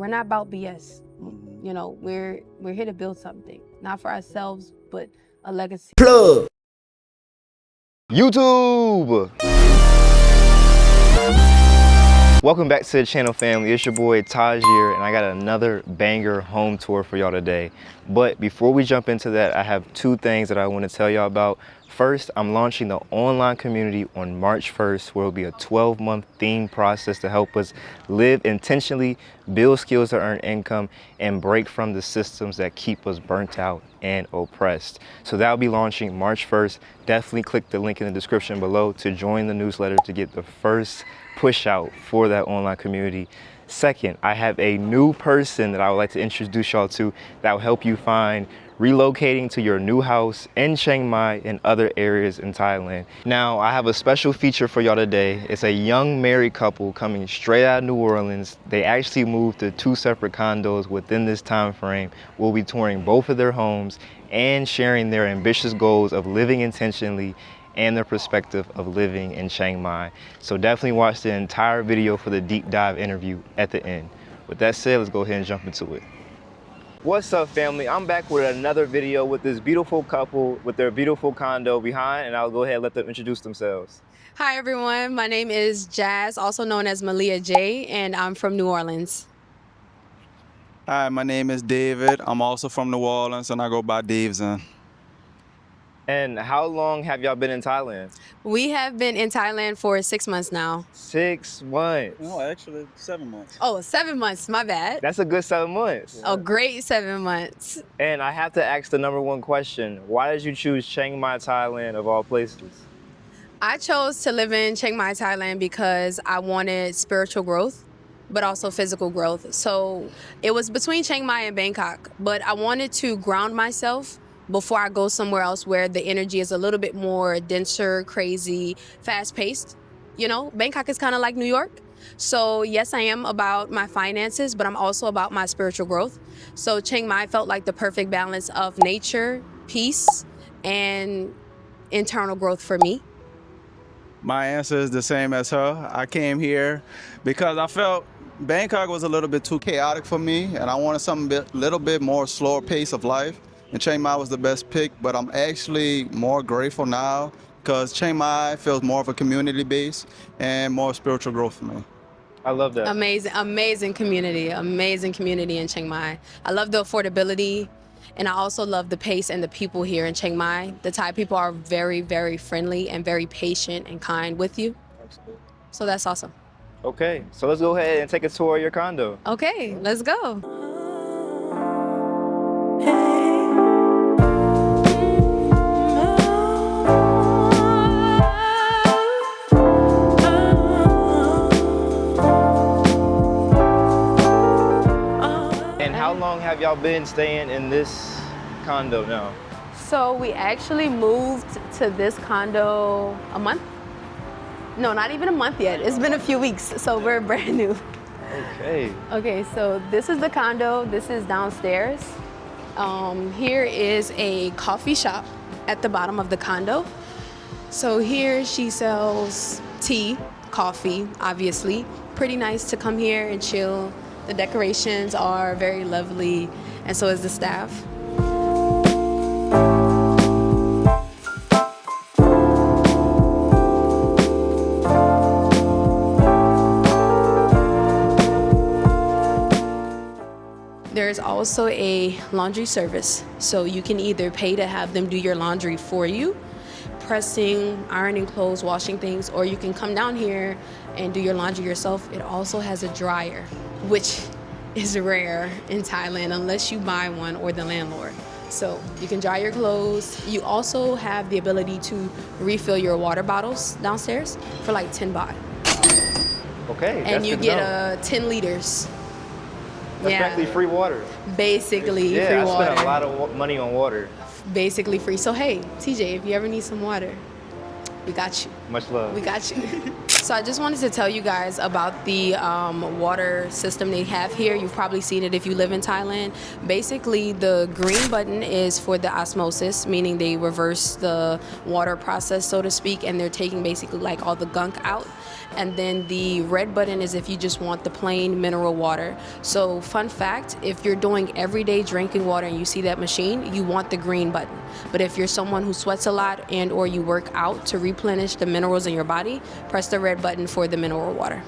we're not about BS. You know, we're here to build something, not for ourselves, but a legacy. Plug. YouTube. Welcome back to the channel, family. It's your boy Taj here, and I got another banger home tour for y'all today. But before we jump into that, I have two things that I want to tell y'all about. First, I'm launching the online community on March 1st, where it will be a 12-month theme process to help us live intentionally, build skills to earn income, and break from the systems that keep us burnt out and oppressed. So that'll be launching March 1st. Definitely click the link in the description below to join the newsletter to get the first push out for that online community. Second, I have a new person that I would like to introduce y'all to that will help you find relocating to your new house in Chiang Mai and other areas in Thailand. Now, I have a special feature for y'all today. It's a young married couple coming straight out of New Orleans. They actually moved to 2 separate condos within this time frame. We'll be touring both of their homes and sharing their ambitious goals of living intentionally and their perspective of living in Chiang Mai. So definitely watch the entire video for the deep dive interview at the end. With that said, let's go ahead and jump into it. What's up, family? I'm back with another video with this beautiful couple with their beautiful condo behind, and I'll go ahead and let them introduce themselves. Hi, everyone. My name is Jazz, also known as Malia J, and I'm from New Orleans. Hi, my name is David. I'm also from New Orleans, and I go by Daveson. And how long have y'all been in Thailand? We have been in Thailand for 6 months now. 6 months. No, actually 7 months. Oh, 7 months, my bad. That's a good 7 months. A great 7 months. And I have to ask the #1 question. Why did you choose Chiang Mai, Thailand, of all places? I chose to live in Chiang Mai, Thailand because I wanted spiritual growth, but also physical growth. So it was between Chiang Mai and Bangkok, but I wanted to ground myself before I go somewhere else where the energy is a little bit more denser, crazy, fast-paced. You know, Bangkok is kind of like New York. So yes, I am about my finances, but I'm also about my spiritual growth. So Chiang Mai felt like the perfect balance of nature, peace, and internal growth for me. My answer is the same as her. I came here because I felt Bangkok was a little bit too chaotic for me, and I wanted something a little bit more slower pace of life. And Chiang Mai was the best pick, but I'm actually more grateful now because Chiang Mai feels more of a community base and more spiritual growth for me. I love that. Amazing community in Chiang Mai. I love the affordability, and I also love the pace and the people here in Chiang Mai. The Thai people are very, very friendly and very patient and kind with you. Absolutely. So that's awesome. Okay, so let's go ahead and take a tour of your condo. Okay, let's go. How long have y'all been staying in this condo now? So we actually moved to this condo a month? No, not even a month yet. It's been a few weeks, so we're brand new. Okay. Okay, so this is the condo. This is downstairs. Here is a coffee shop at the bottom of the condo. So here she sells tea, coffee, obviously. Pretty nice to come here and chill. The decorations are very lovely, and so is the staff. There's also a laundry service, so you can either pay to have them do your laundry for you, pressing, ironing clothes, washing things, or you can come down here and do your laundry yourself. It also has a dryer, which is rare in Thailand unless you buy one or the landlord. So you can dry your clothes. You also have the ability to refill your water bottles downstairs for like 10 baht. Okay, and you get 10 liters. That's practically free water. Basically free water. Yeah, I spent a lot of money on water. Basically free. So hey, TJ, if you ever need some water, we got you. Much love. We got you. So I just wanted to tell you guys about the water system they have here. You've probably seen it if you live in Thailand. Basically, the green button is for the osmosis, meaning they reverse the water process, so to speak, and they're taking basically like all the gunk out. And then the red button is if you just want the plain mineral water. So fun fact, if you're doing everyday drinking water and you see that machine, you want the green button. But if you're someone who sweats a lot and or you work out to replenish the minerals in your body, press the red button for the mineral water.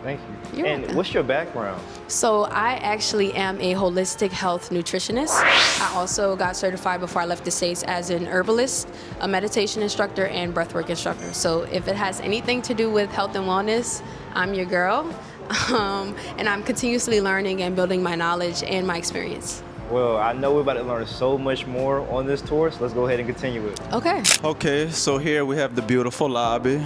Thank you. You're And welcome. what's your background? So I actually am a holistic health nutritionist. I also got certified before I left the States as an herbalist, a meditation instructor, and breathwork instructor. So if it has anything to do with health and wellness, I'm your girl. And I'm continuously learning and building my knowledge and my experience. Well, I know we're about to learn so much more on this tour, so let's go ahead and continue it. Okay. Okay, so here we have the beautiful lobby,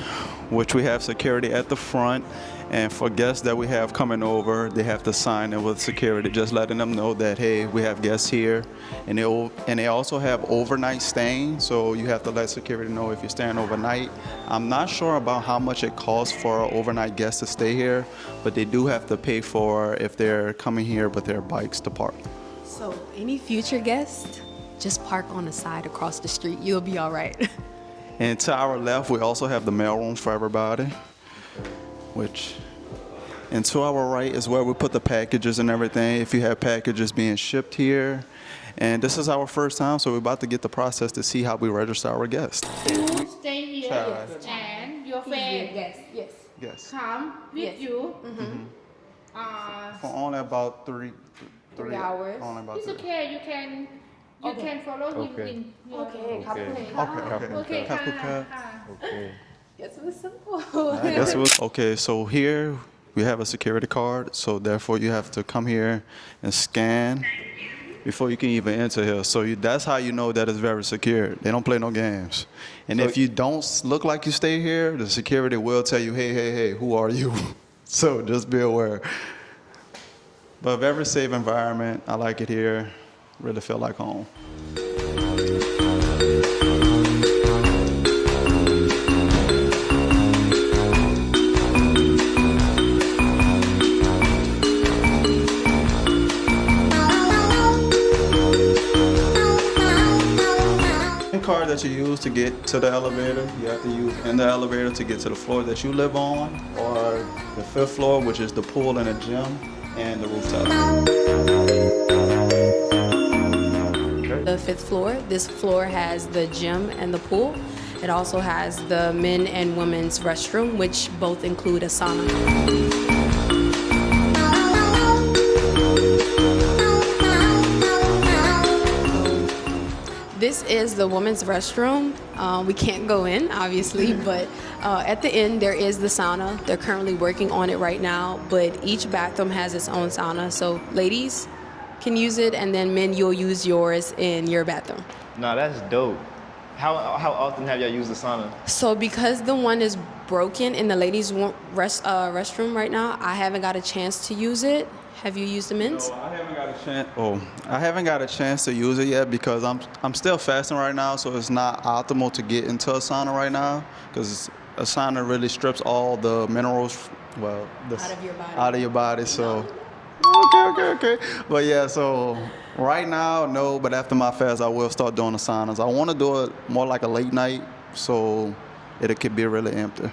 which we have security at the front. And for guests that we have coming over, they have to sign in with security, just letting them know that, hey, we have guests here. And they also have overnight staying, so you have to let security know if you're staying overnight. I'm not sure about how much it costs for overnight guests to stay here, but they do have to pay for if they're coming here with their bikes to park. So any future guest, just park on the side across the street. You'll be all right. And to our left, we also have the mailroom for everybody, and to our right is where we put the packages and everything, if you have packages being shipped here. And this is our first time, so we're about to get the process to see how we register our guests. You stay here Child. and your friend Yes. Yes. come with Yes. you. For only about three 3 hours. Only about It's 3. okay. You can follow him Okay. in your Okay. Okay, Kapuka. Okay. Yes, it was simple. Okay, so here we have a security card, so therefore you have to come here and scan before you can even enter here. So that's how you know that it's very secure. They don't play no games. And So- if you don't look like you stay here, the security will tell you, hey, who are you? So just be aware. But very safe environment. I like it here. Really feel like home. Card that you use to get to the elevator, you have to use in the elevator to get to the floor that you live on, or the 5th floor, which is the pool and the gym, and the rooftop. The 5th floor. This floor has the gym and the pool. It also has the men and women's restroom, which both include a sauna. This is the women's restroom. We can't go in, obviously, but at the end there is the sauna. They're currently working on it right now, but each bathroom has its own sauna. So ladies can use it, and then men, you'll use yours in your bathroom. Nah, that's dope. How often have y'all used the sauna? So because the one is broken in the ladies' restroom right now, I haven't got a chance to use it. Have you used the men's? No, I haven't got a chance to use it yet because I'm still fasting right now, so it's not optimal to get into a sauna right now because a sauna really strips all the minerals, out of your body. So okay. But yeah, so right now, no. But after my fast, I will start doing the saunas. I want to do it more like a late night, so it could be really empty.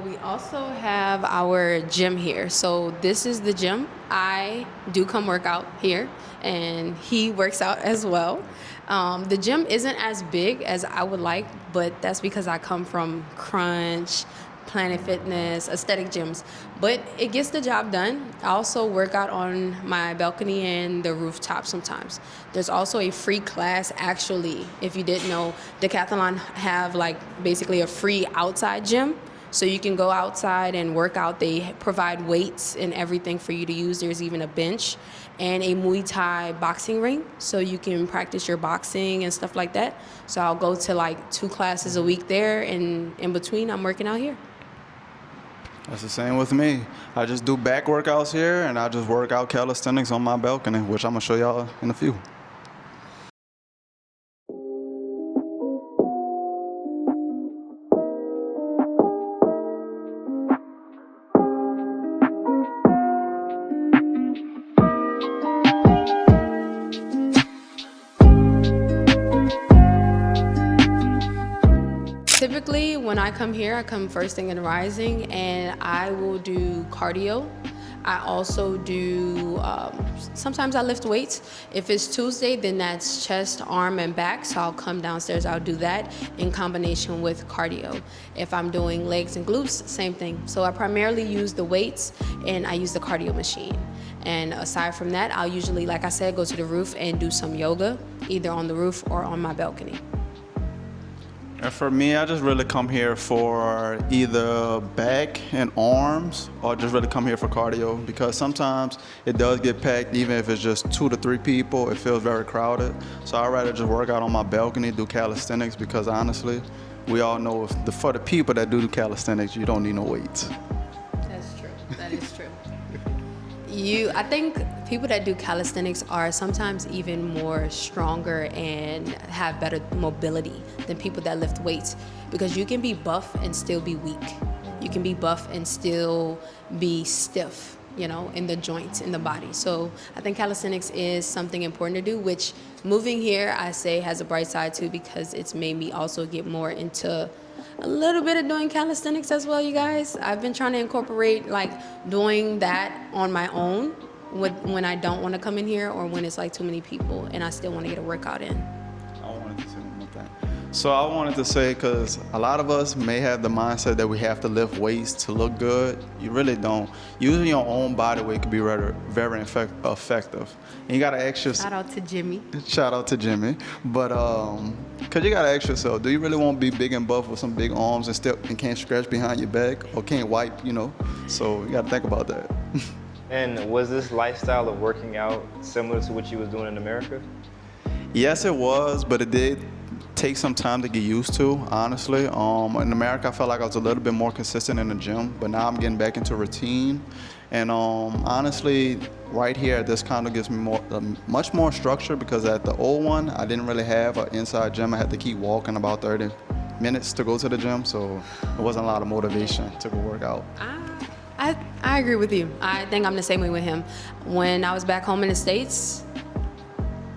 We also have our gym here. So this is the gym. I do come work out here, and he works out as well. The gym isn't as big as I would like, but that's because I come from Crunch, Planet Fitness, aesthetic gyms. But it gets the job done. I also work out on my balcony and the rooftop sometimes. There's also a free class, actually. If you didn't know, Decathlon have like basically a free outside gym. So you can go outside and work out. They provide weights and everything for you to use. There's even a bench and a Muay Thai boxing ring, so you can practice your boxing and stuff like that. So I'll go to like 2 classes a week there, and in between I'm working out here. That's the same with me. I just do back workouts here, and I just work out calisthenics on my balcony, which I'm gonna show y'all in a few. when I come here, I come first thing in the rising, and I will do cardio. I also do, sometimes I lift weights. If it's Tuesday, then that's chest, arm, and back. So I'll come downstairs, I'll do that in combination with cardio. If I'm doing legs and glutes, same thing. So I primarily use the weights and I use the cardio machine. And aside from that, I'll usually, like I said, go to the roof and do some yoga, either on the roof or on my balcony. And for me, I just really come here for either back and arms, or just really come here for cardio, because sometimes it does get packed. Even if it's just 2 to 3 people, it feels very crowded. So I'd rather just work out on my balcony, do calisthenics, because honestly, we all know for the people that do calisthenics, you don't need no weights. That's true. That is true. I think people that do calisthenics are sometimes even more stronger and have better mobility than people that lift weights, because you can be buff and still be weak. You can be buff and still be stiff, in the joints, in the body. So I think calisthenics is something important to do, which moving here, I say, has a bright side too, because it's made me also get more into a little bit of doing calisthenics as well, you guys. I've been trying to incorporate doing that on my own when I don't want to come in here, or when it's too many people and I still want to get a workout in. I wanted to say one more thing. So I wanted to say, because a lot of us may have the mindset that we have to lift weights to look good. You really don't. Using your own body weight could be very effective. And you got to ask yourself. Shout out to Jimmy. Shout out to Jimmy. But because you got to ask yourself, do you really want to be big and buff with some big arms and can't scratch behind your back, or can't wipe, So you got to think about that. And was this lifestyle of working out similar to what you was doing in America? Yes, it was, but it did take some time to get used to, honestly. In America, I felt like I was a little bit more consistent in the gym, but now I'm getting back into routine. And honestly, right here at this condo gives me much more structure, because at the old one, I didn't really have an inside gym. I had to keep walking about 30 minutes to go to the gym, so it wasn't a lot of motivation to go work out. I agree with you. I think I'm the same way with him. When I was back home in the States,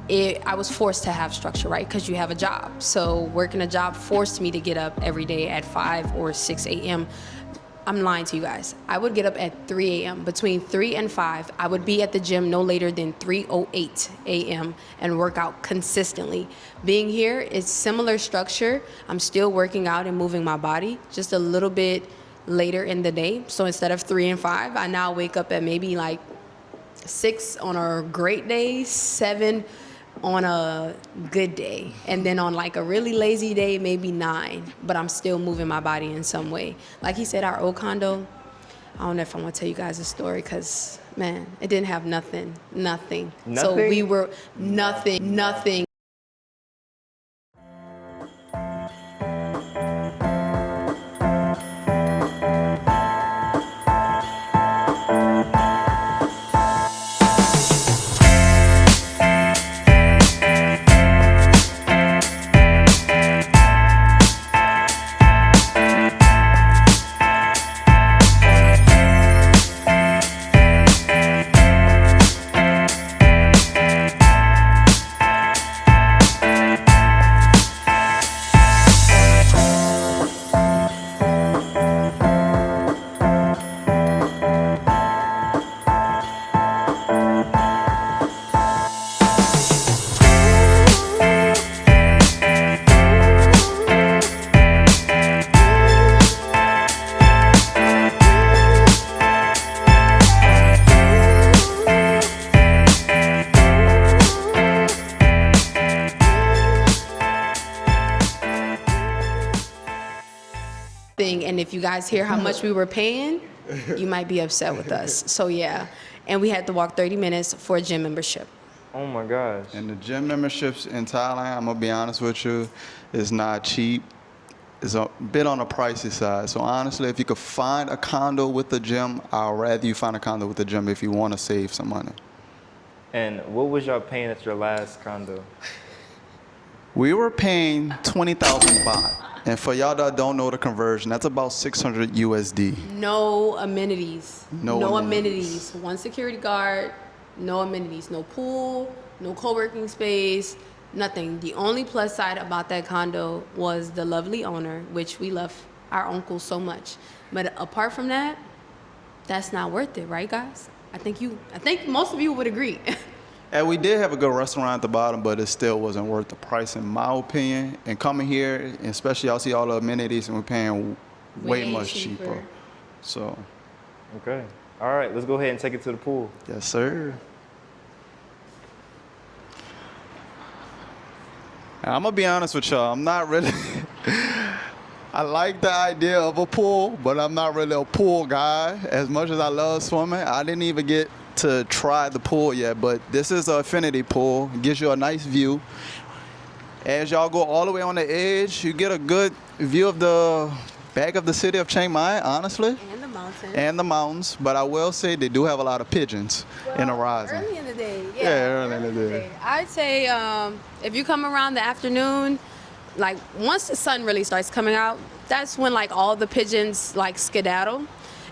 I was forced to have structure, right? Because you have a job. So working a job forced me to get up every day at 5 or 6 a.m. I'm lying to you guys. I would get up at 3 a.m. Between 3 and 5, I would be at the gym no later than 3:08 a.m. and work out consistently. Being here is similar structure. I'm still working out and moving my body, just a little bit later in the day. So instead of 3 and 5, I now wake up at maybe 6 on a great day, 7 on a good day, and then on a really lazy day, maybe 9, but I'm still moving my body in some way. Like he said, our old condo, I don't know if I want to tell you guys a story, because man, it didn't have nothing. So we were nothing. And if you guys hear how much we were paying, you might be upset with us. So yeah, and we had to walk 30 minutes for a gym membership. Oh my gosh. And the gym memberships in Thailand, I'm gonna be honest with you, is not cheap. It's a bit on the pricey side. So honestly, if you could find a condo with a gym, I'd rather you find a condo with a gym if you want to save some money. And what was y'all paying at your last condo? We were paying 20,000 baht. And for y'all that don't know the conversion, that's about 600 USD. No amenities. No amenities. One security guard, no amenities. No pool, no co-working space, nothing. The only plus side about that condo was the lovely owner, which we love our uncles so much. But apart from that, that's not worth it, right, guys? I think most of you would agree. And we did have a good restaurant at the bottom, but it still wasn't worth the price, in my opinion. And coming here, and especially y'all see all the amenities, and we're paying way much cheaper. So, Okay. All right, let's go ahead and take it to the pool. yes, sir. And I'm gonna be honest with y'all. I'm not really. I like the idea of a pool, but I'm not really a pool guy. As much as I love swimming, I didn't even get to try the pool yet. But this is an infinity pool. It gives you a nice view. As y'all go all the way on the edge, you get a good view of the back of the city of Chiang Mai, honestly. And the mountains. And the mountains. But I will say they do have a lot of pigeons in the horizon. Early in the day. Early in the day. I'd say if you come around the afternoon, like once the sun really starts coming out, that's when like all the pigeons like skedaddle.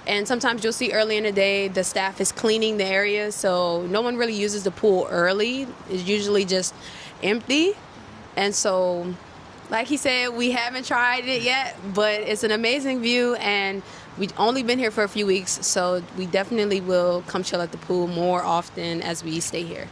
And sometimes you'll see early in the day the staff is cleaning the area, so no one really uses the pool early. It's usually just empty. And so, like he said, we haven't tried it yet, but it's an amazing view, and we've only been here for a few weeks, so we definitely will come chill at the pool more often as we stay here.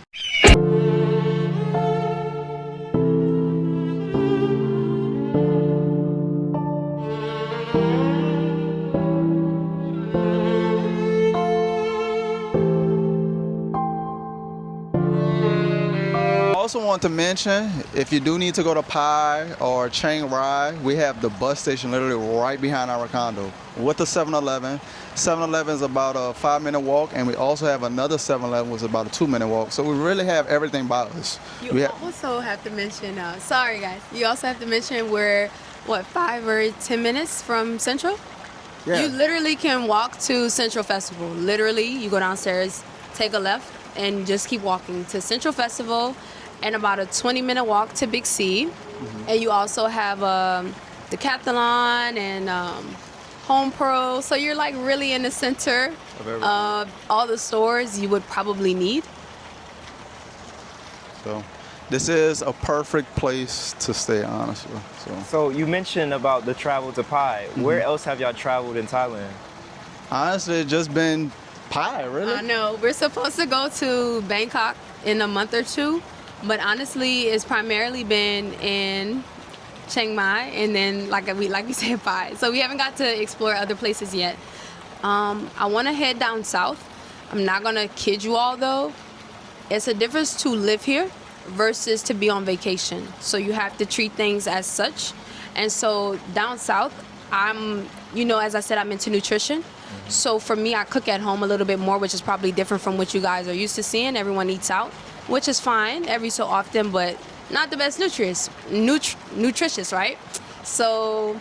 I also want to mention, if you do need to go to Pai or Chiang Mai, we have the bus station literally right behind our condo with the 7-Eleven. 7-Eleven is about a 5-minute walk, and we also have another 7-Eleven which is about a 2-minute walk. So we really have everything by us. You also have to mention, sorry guys, you also have to mention we're, 5 or 10 minutes from Central? Yeah. You literally can walk to Central Festival. Literally, you go downstairs, take a left, and just keep walking to Central Festival, and about a 20-minute walk to Big C. Mm-hmm. And you also have Decathlon and Home Pro. So you're like really in the center of all the stores you would probably need. So this is a perfect place to stay, honestly. So you mentioned about the travel to Pai. Mm-hmm. Where else have y'all traveled in Thailand? Honestly, it's just been Pai, really. I know. We're supposed to go to Bangkok in a month or two, but honestly, it's primarily been in Chiang Mai, and then like we said, Pai. So we haven't got to explore other places yet. I want to head down south. I'm not gonna kid you all though. It's a difference to live here versus to be on vacation. So you have to treat things as such. And so down south, as I said, I'm into nutrition. So for me, I cook at home a little bit more, which is probably different from what you guys are used to seeing. Everyone eats out, which is fine every so often, but not the best nutritious, right? So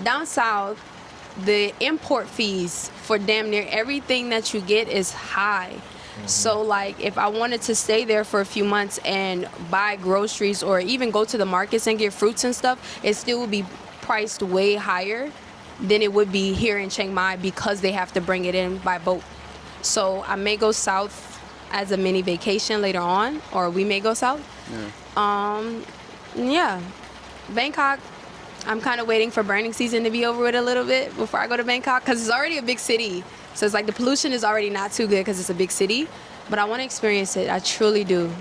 down south, the import fees for damn near everything that you get is high. Mm-hmm. So like if I wanted to stay there for a few months and buy groceries or even go to the markets and get fruits and stuff, it still would be priced way higher than it would be here in Chiang Mai because they have to bring it in by boat. So I may go south as a mini vacation later on, or we may go south. Yeah. Bangkok, I'm kind of waiting for burning season to be over with a little bit before I go to Bangkok, because it's already a big city. So it's like the pollution is already not too good because it's a big city, but I want to experience it. I truly do.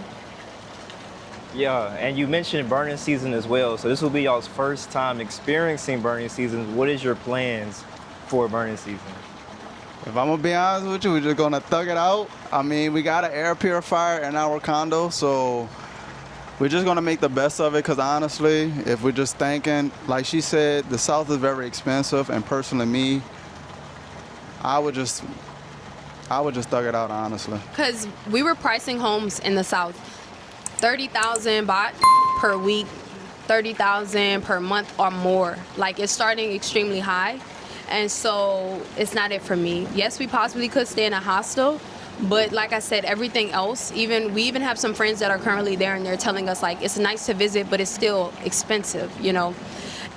Yeah, and you mentioned burning season as well. So this will be y'all's first time experiencing burning season. What is your plans for burning season? If I'm gonna be honest with you, we're just gonna thug it out. I mean, we got an air purifier in our condo, so we're just gonna make the best of it. Cause honestly, if we're just thinking, like she said, the South is very expensive, and personally, me, I would just thug it out, honestly. Cause we were pricing homes in the South, 30,000 baht per week, 30,000 per month or more. Like it's starting extremely high. And so it's not it for me. Yes, we possibly could stay in a hostel, but like I said, everything else, we even have some friends that are currently there and they're telling us like, it's nice to visit, but it's still expensive,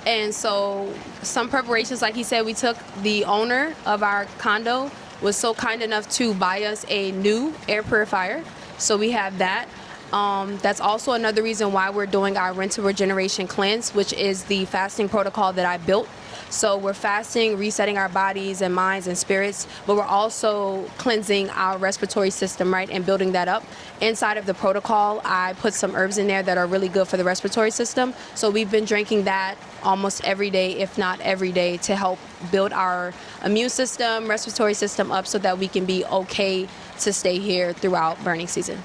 And so some preparations, like he said, we took the owner of our condo was so kind enough to buy us a new air purifier. So we have that. That's also another reason why we're doing our rental regeneration cleanse, which is the fasting protocol that I built So we're fasting, resetting our bodies and minds and spirits, but we're also cleansing our respiratory system, right, and building that up. Inside of the protocol, I put some herbs in there that are really good for the respiratory system. So we've been drinking that almost every day, if not every day, to help build our immune system, respiratory system up so that we can be okay to stay here throughout burning season.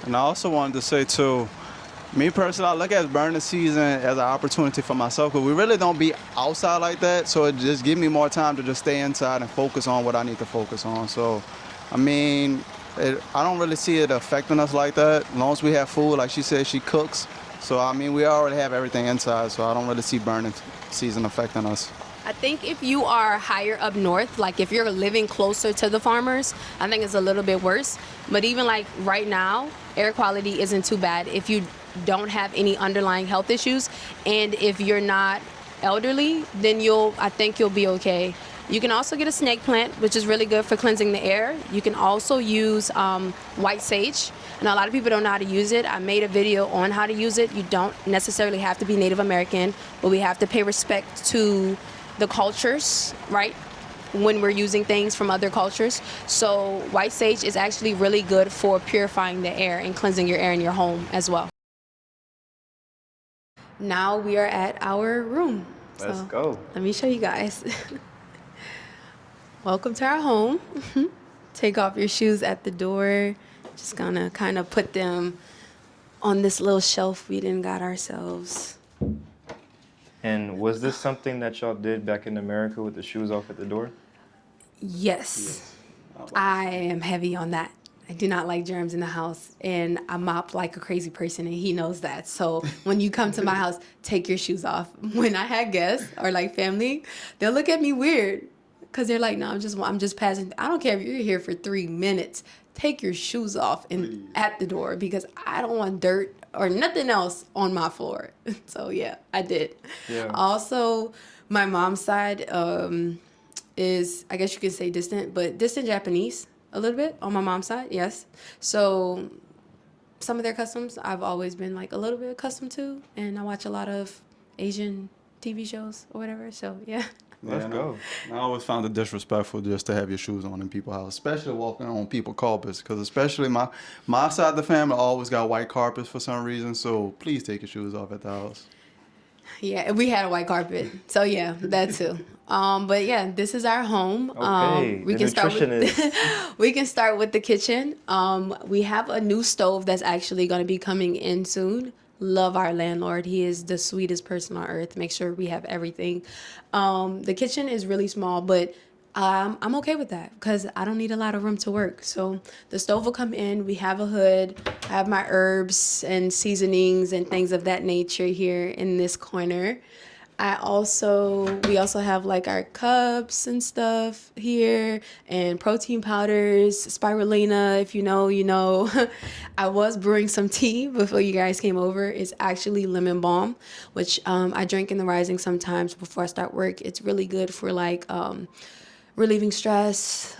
And I also wanted to say too, me personally, I look at burning season as an opportunity for myself because we really don't be outside like that. So it just gives me more time to just stay inside and focus on what I need to focus on. So, I mean, I don't really see it affecting us like that. As long as we have food, like she said, she cooks. So, I mean, we already have everything inside. So I don't really see burning season affecting us. I think if you are higher up north, like if you're living closer to the farmers, I think it's a little bit worse. But even like right now, air quality isn't too bad if you don't have any underlying health issues. And if you're not elderly, then I think you'll be okay. You can also get a snake plant, which is really good for cleansing the air. You can also use white sage. And a lot of people don't know how to use it. I made a video on how to use it. You don't necessarily have to be Native American, but we have to pay respect to the cultures, right? When we're using things from other cultures. So white sage is actually really good for purifying the air and cleansing your air in your home as well. Now we are at our room. Let's go. Let me show you guys. Welcome to our home. Take off your shoes at the door. Just gonna kind of put them on this little shelf we done got ourselves. And was this something that y'all did back in America with the shoes off at the door? Yes. I am heavy on that. I do not like germs in the house, and I mop like a crazy person, and he knows that. So when you come to my house, take your shoes off. When I had guests or like family, they'll look at me weird because they're like, "No, I'm just passing. I don't care if you're here for 3 minutes. Take your shoes off and at the door because I don't want dirt or nothing else on my floor." So yeah, I did. Yeah. Also, my mom's side is, I guess you could say distant Japanese a little bit on my mom's side, yes. So some of their customs I've always been like a little bit accustomed to, and I watch a lot of Asian TV shows or whatever, so yeah. Let's go. I always found it disrespectful just to have your shoes on in people's house, especially walking on people's carpets, because especially my side of the family always got white carpets for some reason, so please take your shoes off at the house. Yeah, we had a white carpet, so yeah, that too. But yeah, this is our home. Okay, We can start with the kitchen. We have a new stove that's actually going to be coming in soon. Love our landlord. He is the sweetest person on earth. Make sure we have everything. The kitchen is really small, but I'm okay with that because I don't need a lot of room to work. So the stove will come in. We have a hood. I have my herbs and seasonings and things of that nature here in this corner. We also have like our cups and stuff here and protein powders, spirulina, if you know, you know. I was brewing some tea before you guys came over. It's actually lemon balm, which I drink in the rising sometimes before I start work. It's really good for like relieving stress,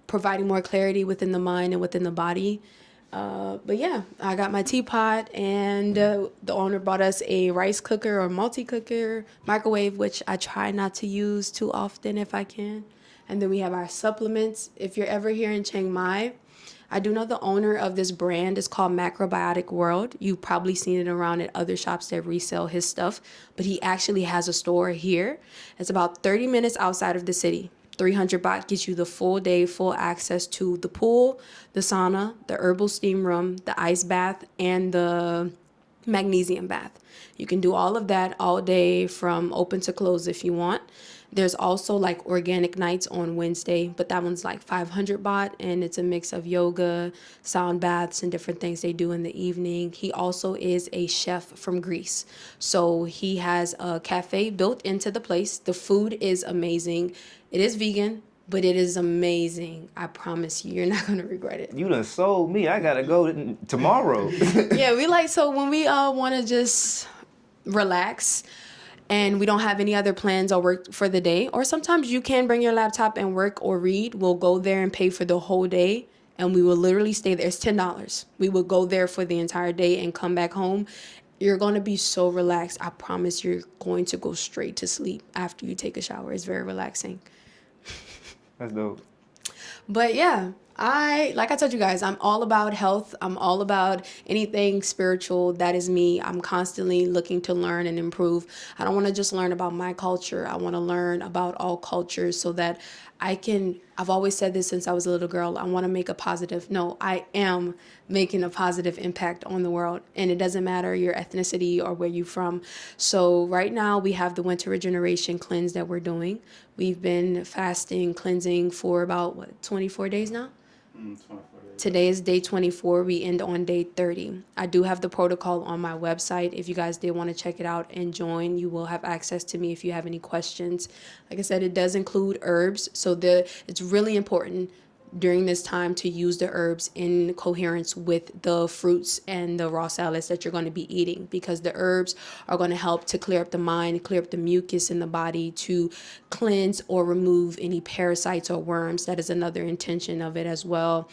providing more clarity within the mind and within the body. But yeah, I got my teapot, and the owner bought us a rice cooker or multi-cooker microwave, which I try not to use too often if I can. And then we have our supplements. If you're ever here in Chiang Mai, I do know the owner of this brand is called Macrobiotic World. You've probably seen it around at other shops that resell his stuff, but he actually has a store here. It's about 30 minutes outside of the city. 300 baht gets you the full day, full access to the pool, the sauna, the herbal steam room, the ice bath, and the magnesium bath. You can do all of that all day from open to close if you want. There's also like organic nights on Wednesday, but that one's like 500 baht, and it's a mix of yoga, sound baths, and different things they do in the evening. He also is a chef from Greece, so he has a cafe built into the place. The food is amazing. It is vegan, but it is amazing. I promise you're not gonna regret it. You done sold me. I gotta go tomorrow. Yeah, so when we want to just relax and we don't have any other plans or work for the day, or sometimes you can bring your laptop and work or read, we'll go there and pay for the whole day, and we will literally stay there. It's $10. We will go there for the entire day and come back home, You're going to be so relaxed. I promise you're going to go straight to sleep after you take a shower. It's very relaxing. That's dope. But yeah, like I told you guys, I'm all about health. I'm all about anything spiritual. That is me. I'm constantly looking to learn and improve. I don't want to just learn about my culture. I want to learn about all cultures so that I've always said this since I was a little girl. I want to make a positive, no, I am making a positive impact on the world. And it doesn't matter your ethnicity or where you're from. So right now we have the winter regeneration cleanse that we're doing. We've been fasting, cleansing for about 24 days now? 24 days. Today is day 24. We end on day 30. I do have the protocol on my website. If you guys did want to check it out and join, you will have access to me if you have any questions. Like I said, it does include herbs. So it's really important during this time to use the herbs in coherence with the fruits and the raw salads that you're going to be eating, because the herbs are going to help to clear up the mind, clear up the mucus in the body, to cleanse or remove any parasites or worms. That is another intention of it as well,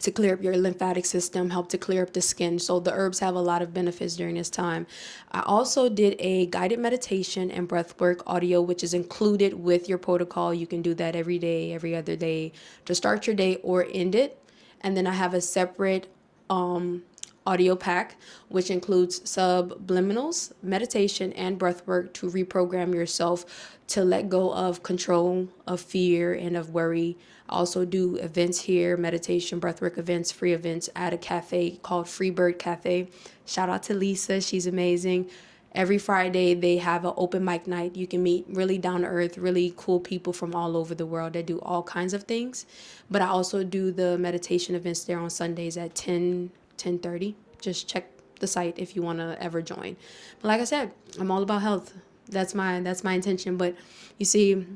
to clear up your lymphatic system, help to clear up the skin. So the herbs have a lot of benefits during this time. I also did a guided meditation and breathwork audio, which is included with your protocol. You can do that every day, every other day to start your day or end it. And then I have a separate audio pack, which includes subliminals, meditation, and breathwork to reprogram yourself to let go of control, of fear, and of worry. I also do events here, meditation, breathwork events, free events at a cafe called Freebird Cafe. Shout out to Lisa. She's amazing. Every Friday, they have an open mic night. You can meet really down-to-earth, really cool people from all over the world that do all kinds of things. But I also do the meditation events there on Sundays at 10:30. Just check the site if you want to ever join. But like I said, I'm all about health. That's my intention. But you see,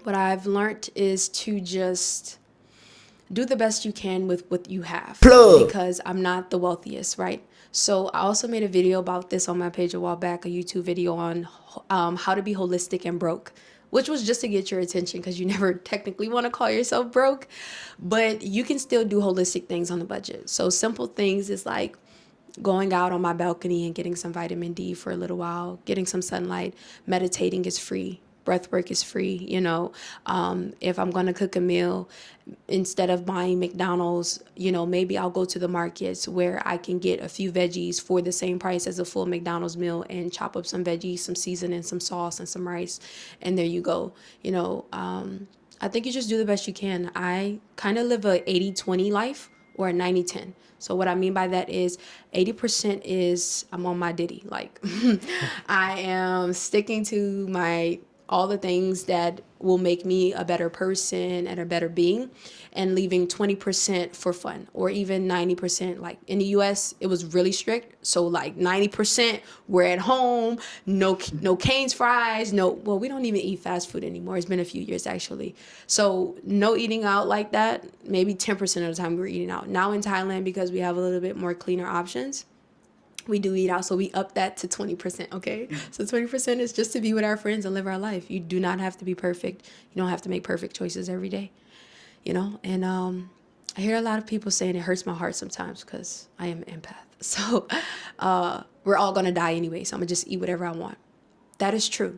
what I've learned is to just do the best you can with what you have. Because I'm not the wealthiest, right? So I also made a video about this on my page a while back, a YouTube video on how to be holistic and broke, which was just to get your attention, because you never technically want to call yourself broke, but you can still do holistic things on a budget. So simple things is like going out on my balcony and getting some vitamin D for a little while, getting some sunlight. Meditating is free. Breath work is free. If I'm going to cook a meal, instead of buying McDonald's, maybe I'll go to the markets where I can get a few veggies for the same price as a full McDonald's meal, and chop up some veggies, some seasoning, some sauce, and some rice. And there you go. I think you just do the best you can. I kind of live a 80-20 life, or a 90-10. So what I mean by that is 80% is I'm on my Diddy. Like I am sticking to all the things that will make me a better person and a better being, and leaving 20% for fun, or even 90%. Like in the US, it was really strict. So like 90% we're at home, no Cane's fries, we don't even eat fast food anymore. It's been a few years actually. So no eating out like that. Maybe 10% of the time we're eating out. Now in Thailand, because we have a little bit more cleaner options, we do eat out, so we up that to 20%, okay? So 20% is just to be with our friends and live our life. You do not have to be perfect. You don't have to make perfect choices every day, And I hear a lot of people saying it hurts my heart sometimes because I am an empath. So we're all going to die anyway, so I'm going to just eat whatever I want. That is true.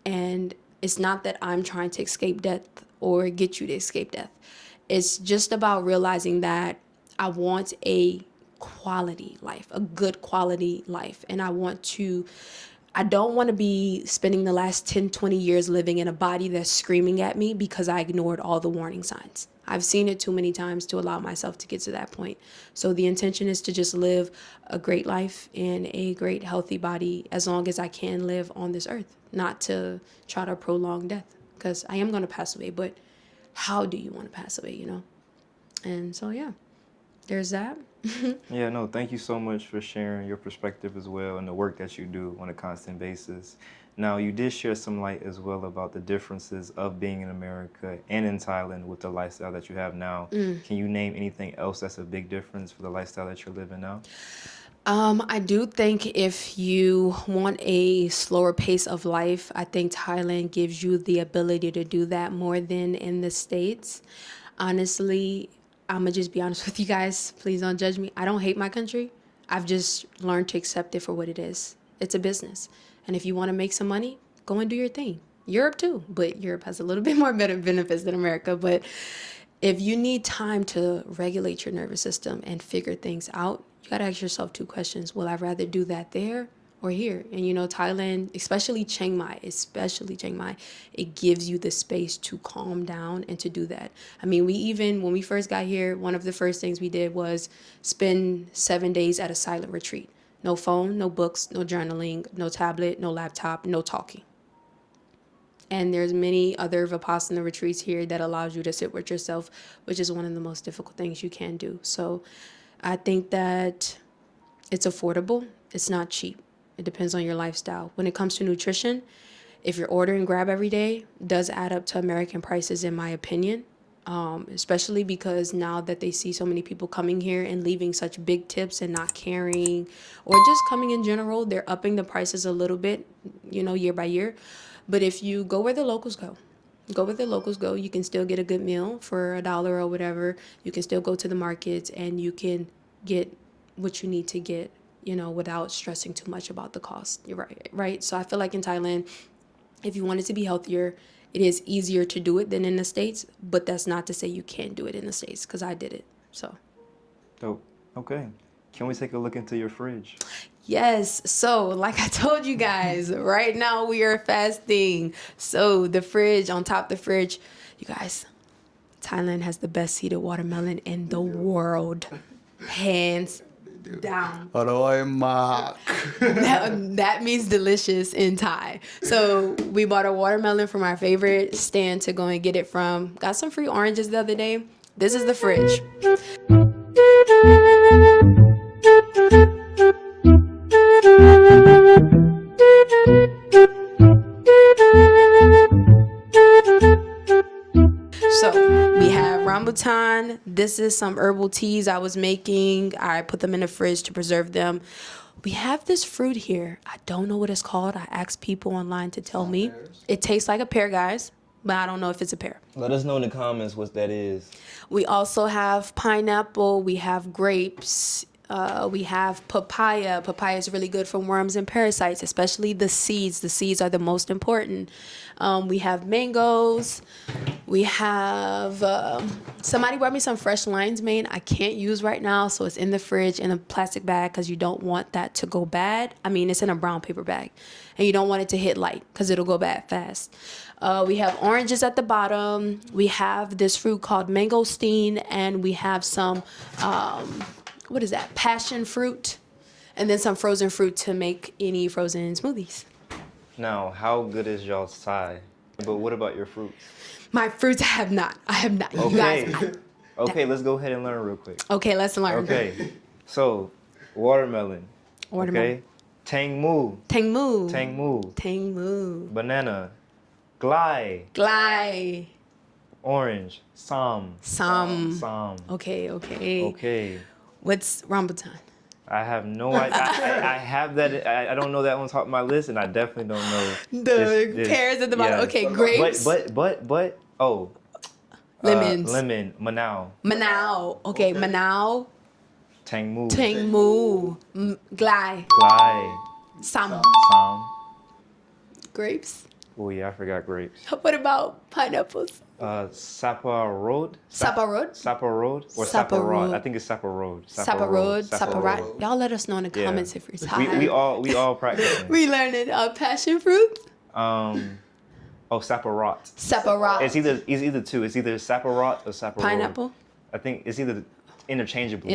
And it's not that I'm trying to escape death or get you to escape death. It's just about realizing that I want a quality life, a good quality life. And I don't want to be spending the last 10, 20 years living in a body that's screaming at me because I ignored all the warning signs. I've seen it too many times to allow myself to get to that point. So the intention is to just live a great life in a great healthy body as long as I can live on this earth, not to try to prolong death, because I am going to pass away, but how do you want to pass away, And so, yeah, there's that. Yeah, no, thank you so much for sharing your perspective as well and the work that you do on a constant basis. Now, you did share some light as well about the differences of being in America and in Thailand with the lifestyle that you have now. Can you name anything else that's a big difference for the lifestyle that you're living now? I do think if you want a slower pace of life, I think Thailand gives you the ability to do that more than in the States. Honestly, I'm going to just be honest with you guys. Please don't judge me. I don't hate my country. I've just learned to accept it for what it is. It's a business. And if you want to make some money, go and do your thing. Europe too, but Europe has a little bit more better benefits than America. But if you need time to regulate your nervous system and figure things out, you got to ask yourself 2 questions. Will I rather do that there or here? And Thailand, especially Chiang Mai, it gives you the space to calm down and to do that. I mean, when we first got here, one of the first things we did was spend 7 days at a silent retreat. No phone, no books, no journaling, no tablet, no laptop, no talking. And there's many other Vipassana retreats here that allows you to sit with yourself, which is one of the most difficult things you can do. So I think that it's affordable. It's not cheap. It depends on your lifestyle. When it comes to nutrition, if you're ordering Grab every day, it does add up to American prices, in my opinion. Especially because now that they see so many people coming here and leaving such big tips and not caring, or just coming in general, they're upping the prices a little bit, year by year. But if you go where the locals go, you can still get a good meal for $1 or whatever. You can still go to the markets and you can get what you need to get, without stressing too much about the cost. You're right? So I feel like in Thailand, if you wanted to be healthier, it is easier to do it than in the States, but that's not to say you can't do it in the States, because I did it, so. Dope. Okay. Can we take a look into your fridge? Yes. So like I told you guys, right now we are fasting. So the fridge, on top of the fridge, you guys, Thailand has the best seeded watermelon in the world. Hands down. That means delicious in Thai. So we bought a watermelon from our favorite stand to go and get it from. Got some free oranges the other day. This is the fridge. So we have rambutan. This is some herbal teas I was making. I put them in the fridge to preserve them. We have this fruit here. I don't know what it's called. I asked people online to tell me. It tastes like a pear, guys, but I don't know if it's a pear. Let us know in the comments what that is. We also have pineapple. We have grapes. We have papaya. Papaya is really good for worms and parasites, especially the seeds. The seeds are the most important. We have mangoes. We have, somebody brought me some fresh lion's mane I can't use right now, so it's in the fridge in a plastic bag because you don't want that to go bad. I mean, it's in a brown paper bag, and you don't want it to hit light because it'll go bad fast. We have oranges at the bottom. We have this fruit called mangosteen, and we have some, what is that? Passion fruit, and then some frozen fruit to make any frozen smoothies. Now, how good is y'all's Thai? But what about your fruits? My fruits, I have not. Okay. You guys. Okay, let's go ahead and learn real quick. Okay, let's learn. Okay, so watermelon. Watermelon. Okay. Tang mu. Tang mu. Tang mu. Tang mu. Banana. Glai. Glai. Orange. Sam. Sam. Sam. Okay. Okay. What's rambutan? I have no idea. I have that. I don't know that on top of my list, and I definitely don't know The pears at the bottom. Yeah. Okay, grapes. But oh. Lemons. Lemon. Manao. Manao. Okay, Manao. Tang mu. Tang mu. Glai. Glai. Sam. Sam. Grapes. Oh yeah, I forgot grapes. What about pineapples? Saparod. Saparod? Saparod or Saparod. Saparod. I think it's Saparod. Saparod. Saparat. Y'all let us know in the comments if you're tired. We all practicing. We learning passion fruit. Saparot. Saparat. It's either two. It's either Saparot or Saparod. Pineapple. I think it's either interchangeable.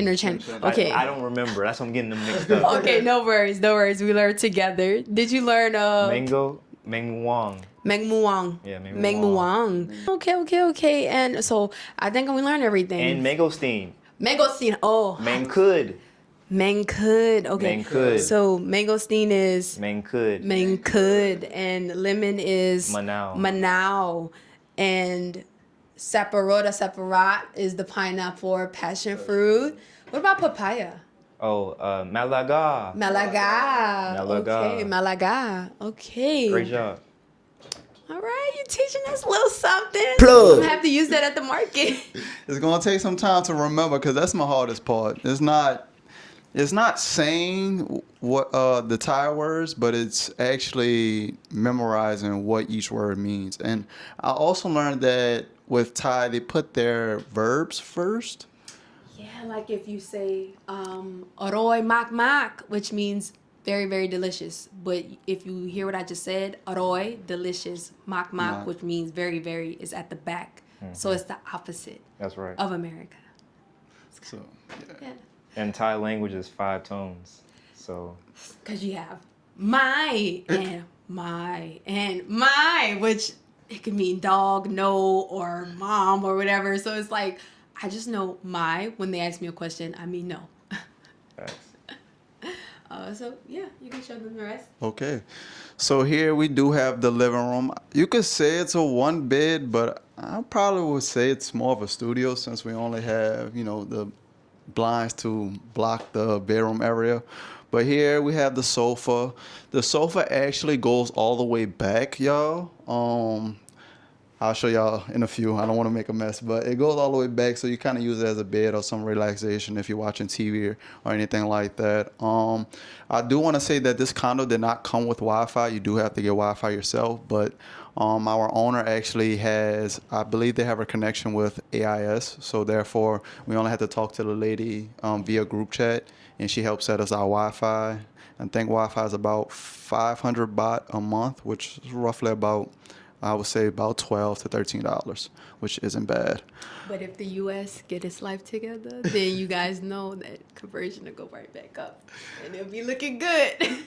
Okay. I don't remember. That's why I'm getting them mixed up. Okay, no worries. We learned together. Did you learn mango? Mengmuang. Mengmuang. Yeah, Mengmuang. Okay. And so I think we learned everything. And mangosteen. Mangosteen. Oh. Mangkud. Okay. Mangkud. So mangosteen is Mangkud. and lemon is Manao. And saparat is the pineapple or passion fruit. What about papaya? Malaga. Okay, Malaga. Okay. Great job. All right, you're teaching us a little something. Plug. I'm gonna have to use that at the market. It's gonna take some time to remember because that's my hardest part. It's not It's not saying what the Thai words, but it's actually memorizing what each word means. And I also learned that with Thai, they put their verbs first. Yeah, like if you say "aroy mak mak," which means very very delicious. But if you hear what I just said, "aroy" delicious, "mak mak," Mak. which means very very, is at the back. So it's the opposite That's right. of America. So, yeah. Yeah, And Thai language is 5 tones. So because you have my and my, which it could mean dog, no, or mom or whatever. So it's like I just know my when they ask me a question, I mean no. that's So yeah, you can show them the rest. Okay. So here we do have the living room. You could say it's a one bed, but I probably would say it's more of a studio since we only have, the blinds to block the bedroom area. But here we have the sofa. The sofa actually goes all the way back, y'all. I'll show y'all in a few. I don't want to make a mess, but it goes all the way back, so you kind of use it as a bed or some relaxation if you're watching TV or anything like that. I do want to say that this condo did not come with Wi-Fi. You do have to get Wi-Fi yourself, but our owner actually has, I believe they have a connection with AIS, so therefore we only had to talk to the lady via group chat, and she helped set us our Wi-Fi. I think Wi-Fi is about 500 baht a month, which is roughly about, I would say, about $12 to $13, which isn't bad. But if the U.S. get its life together, then you guys know that conversion will go right back up, and it'll be looking good.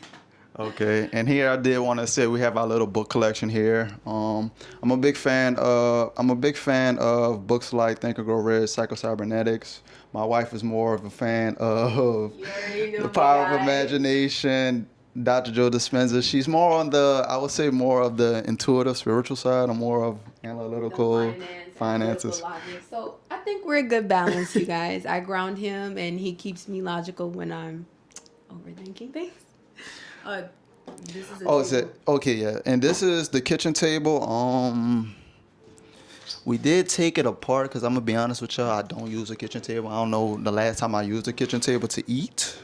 Okay, and here I did want to say we have our little book collection here. I'm a big fan of books like Think and Grow Rich, Psycho-Cybernetics. My wife is more of a fan of You already know The Power me, of guys. Imagination, Dr. Joe Dispenza. She's more on I would say more of the intuitive, spiritual side. I'm more of analytical, finances. Analytical logic. So I think we're a good balance, you guys. I ground him, and he keeps me logical when I'm overthinking things. This is a Oh, is it? table. Okay, yeah. And this is the kitchen table. We did take it apart because I'm gonna be honest with y'all. I don't use a kitchen table. I don't know the last time I used a kitchen table to eat.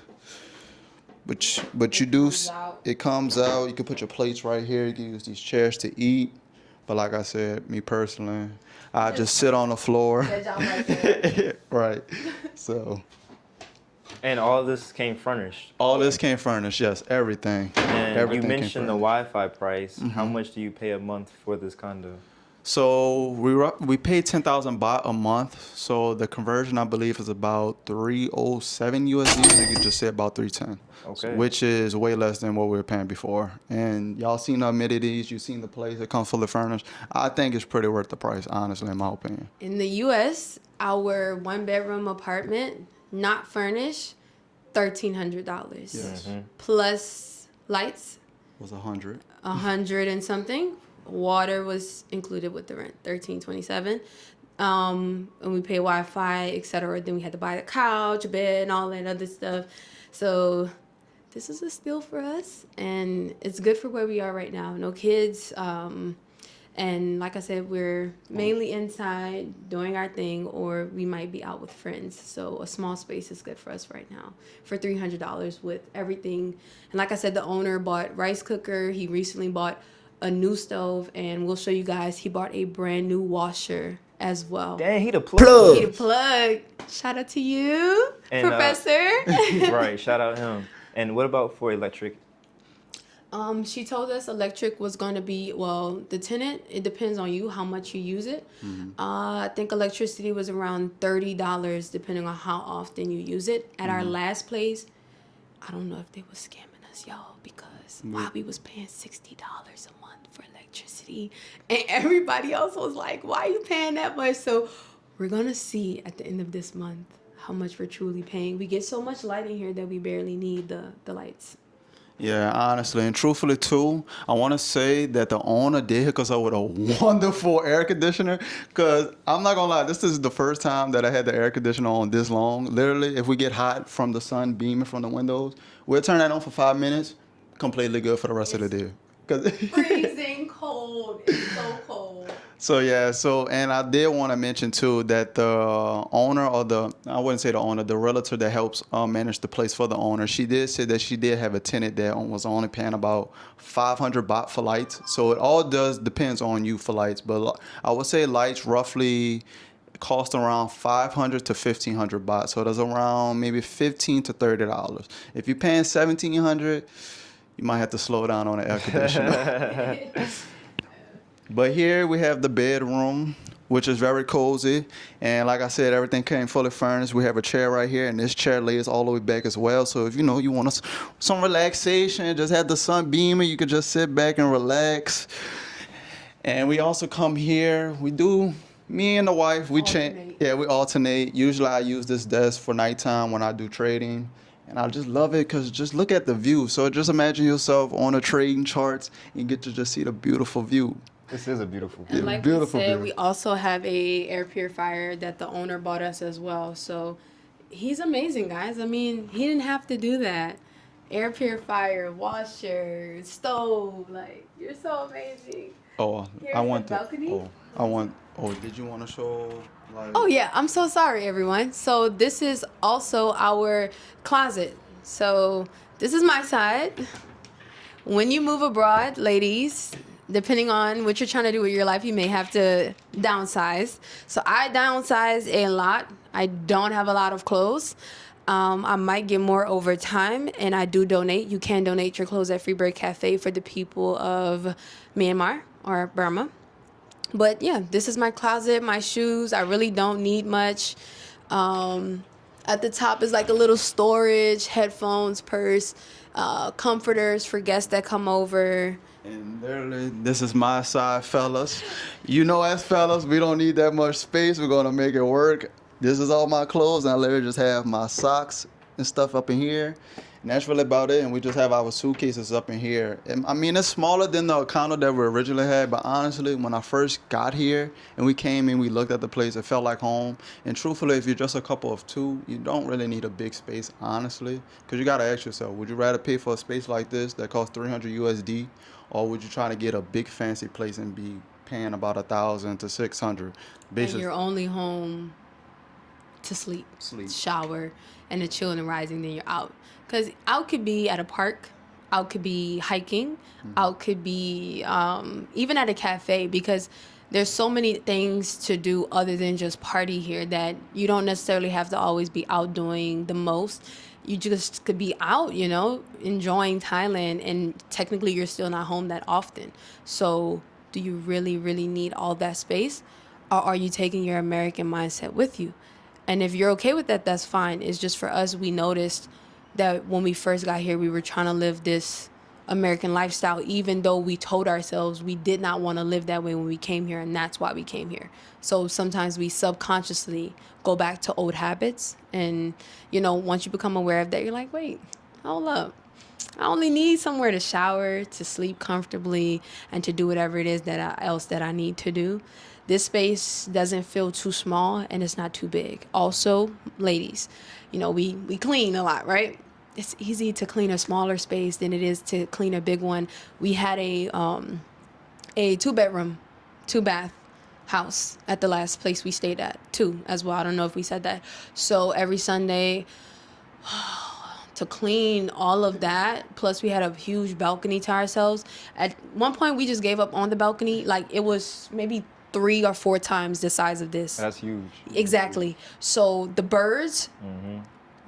But you do. comes out. It comes out. You can put your plates right here. You can use these chairs to eat. But like I said, me personally, I just sit on the floor. That job right there. Right. So and all this came furnished. all this came furnished. Yes, everything. And Everything you came mentioned the furnished. Wi-Fi price. How much do you pay a month for this condo? So we pay 10,000 baht a month. So the conversion I believe is about 307 USD. So you could just say about 310. Okay. Which is way less than what we were paying before. And y'all seen the amenities. You seen the place. It comes fully furnished. I think it's pretty worth the price, honestly, in my opinion. In the U.S., our one-bedroom apartment, not furnished, $1,300. Yes. Plus lights, It was 100. 100 and something. Water was included with the rent, $1,327. And we pay Wi-Fi, etc. Then we had to buy the couch, bed, and all that other stuff. So this is a steal for us, and it's good for where we are right now. No kids. And like I said, we're mainly inside doing our thing, or we might be out with friends. So a small space is good for us right now for $300 with everything. And like I said, the owner bought rice cooker. He recently bought a new stove, and we'll show you guys. He bought a brand new washer as well. Dang, he the plug. He the plug. Shout out to you, And, Professor. Right, shout out him. And what about for electric? She told us electric was going to be, well, the tenant, it depends on you how much you use it. I think electricity was around $30 depending on how often you use it. At our last place, I don't know if they were scamming us, y'all, because Bobby was paying $60 a month for electricity. And everybody else was like, why are you paying that much? So we're going to see at the end of this month how much we're truly paying. We get so much light in here that we barely need the lights. Yeah, honestly, and truthfully too, I want to say that the owner did hook us up with a wonderful air conditioner. Cause I'm not gonna lie, this is the first time that I had the air conditioner on this long. Literally, if we get hot from the sun beaming from the windows, we'll turn that on for 5 minutes, completely good for the rest of the day. 'Cause Freezing cold. It's so cold. So yeah, and I did want to mention too that the owner or I wouldn't say the owner, the realtor that helps manage the place for the owner, she did say that she did have a tenant that was only paying about 500 baht for lights. So it all depends on you for lights, but I would say lights roughly cost around 500 to 1500 baht. So that's around maybe $15 to $30. If you're paying 1700, you might have to slow down on the air conditioner. But here we have the bedroom, which is very cozy. And like I said, everything came fully furnished. We have a chair right here, and this chair lays all the way back as well. So if you want some relaxation, just have the sun beaming, you could just sit back and relax. And we also come here. Me and the wife, we change. Yeah, we alternate. Usually I use this desk for nighttime when I do trading. And I just love it because just look at the view. So just imagine yourself on the trading charts and get to just see the beautiful view. This is a beautiful view. And like Beautiful we said, view. we also have a air purifier that the owner bought us as well. So he's amazing, guys. I mean, he didn't have to do that. Air purifier, washer, stove. Like, you're so amazing. Oh, Here's I the want to. balcony. Did you want to show? Like, Oh yeah, I'm so sorry, everyone. So this is also our closet. So this is my side. When you move abroad, ladies, depending on what you're trying to do with your life, you may have to downsize. So I downsize a lot. I don't have a lot of clothes. I might get more over time, and I do donate. You can donate your clothes at Free Bird Cafe for the people of Myanmar or Burma. But yeah, this is my closet, my shoes. I really don't need much. At the top is like a little storage, headphones, purse, comforters for guests that come over. And literally, this is my side, fellas. As fellas, we don't need that much space. We're gonna make it work. This is all my clothes, and I literally just have my socks and stuff up in here. And that's really about it. And we just have our suitcases up in here. And, I mean, it's smaller than the condo that we originally had. But honestly, when I first got here and we came in, we looked at the place, it felt like home. And truthfully, if you're just a couple of two, you don't really need a big space, honestly. Because you got to ask yourself, would you rather pay for a space like this that costs 300 USD? Or would you try to get a big fancy place and be paying about 1,000 to 600? And you're only home to sleep, shower, and to chill and rising, then you're out. Because out could be at a park, out could be hiking, out could be even at a cafe, because there's so many things to do other than just party here that you don't necessarily have to always be out doing the most. You just could be out, enjoying Thailand, and technically you're still not home that often. So do you really, really need all that space? Or are you taking your American mindset with you? And if you're okay with that, that's fine. It's just for us, we noticed that when we first got here, we were trying to live this American lifestyle, even though we told ourselves we did not want to live that way when we came here, and that's why we came here. So sometimes we subconsciously go back to old habits, and once you become aware of that, you're like, wait, hold up. I only need somewhere to shower, to sleep comfortably, and to do whatever it is else that I need to do. This space doesn't feel too small, and it's not too big. Also, ladies, we clean a lot, right? It's easy to clean a smaller space than it is to clean a big one. We had a 2-bedroom, 2-bath house at the last place we stayed at, 2 as well. I don't know if we said that. So every Sunday, to clean all of that, plus we had a huge balcony to ourselves. At one point, we just gave up on the balcony. Like, it was maybe 3 or 4 times the size of this. That's huge. Exactly. So the birds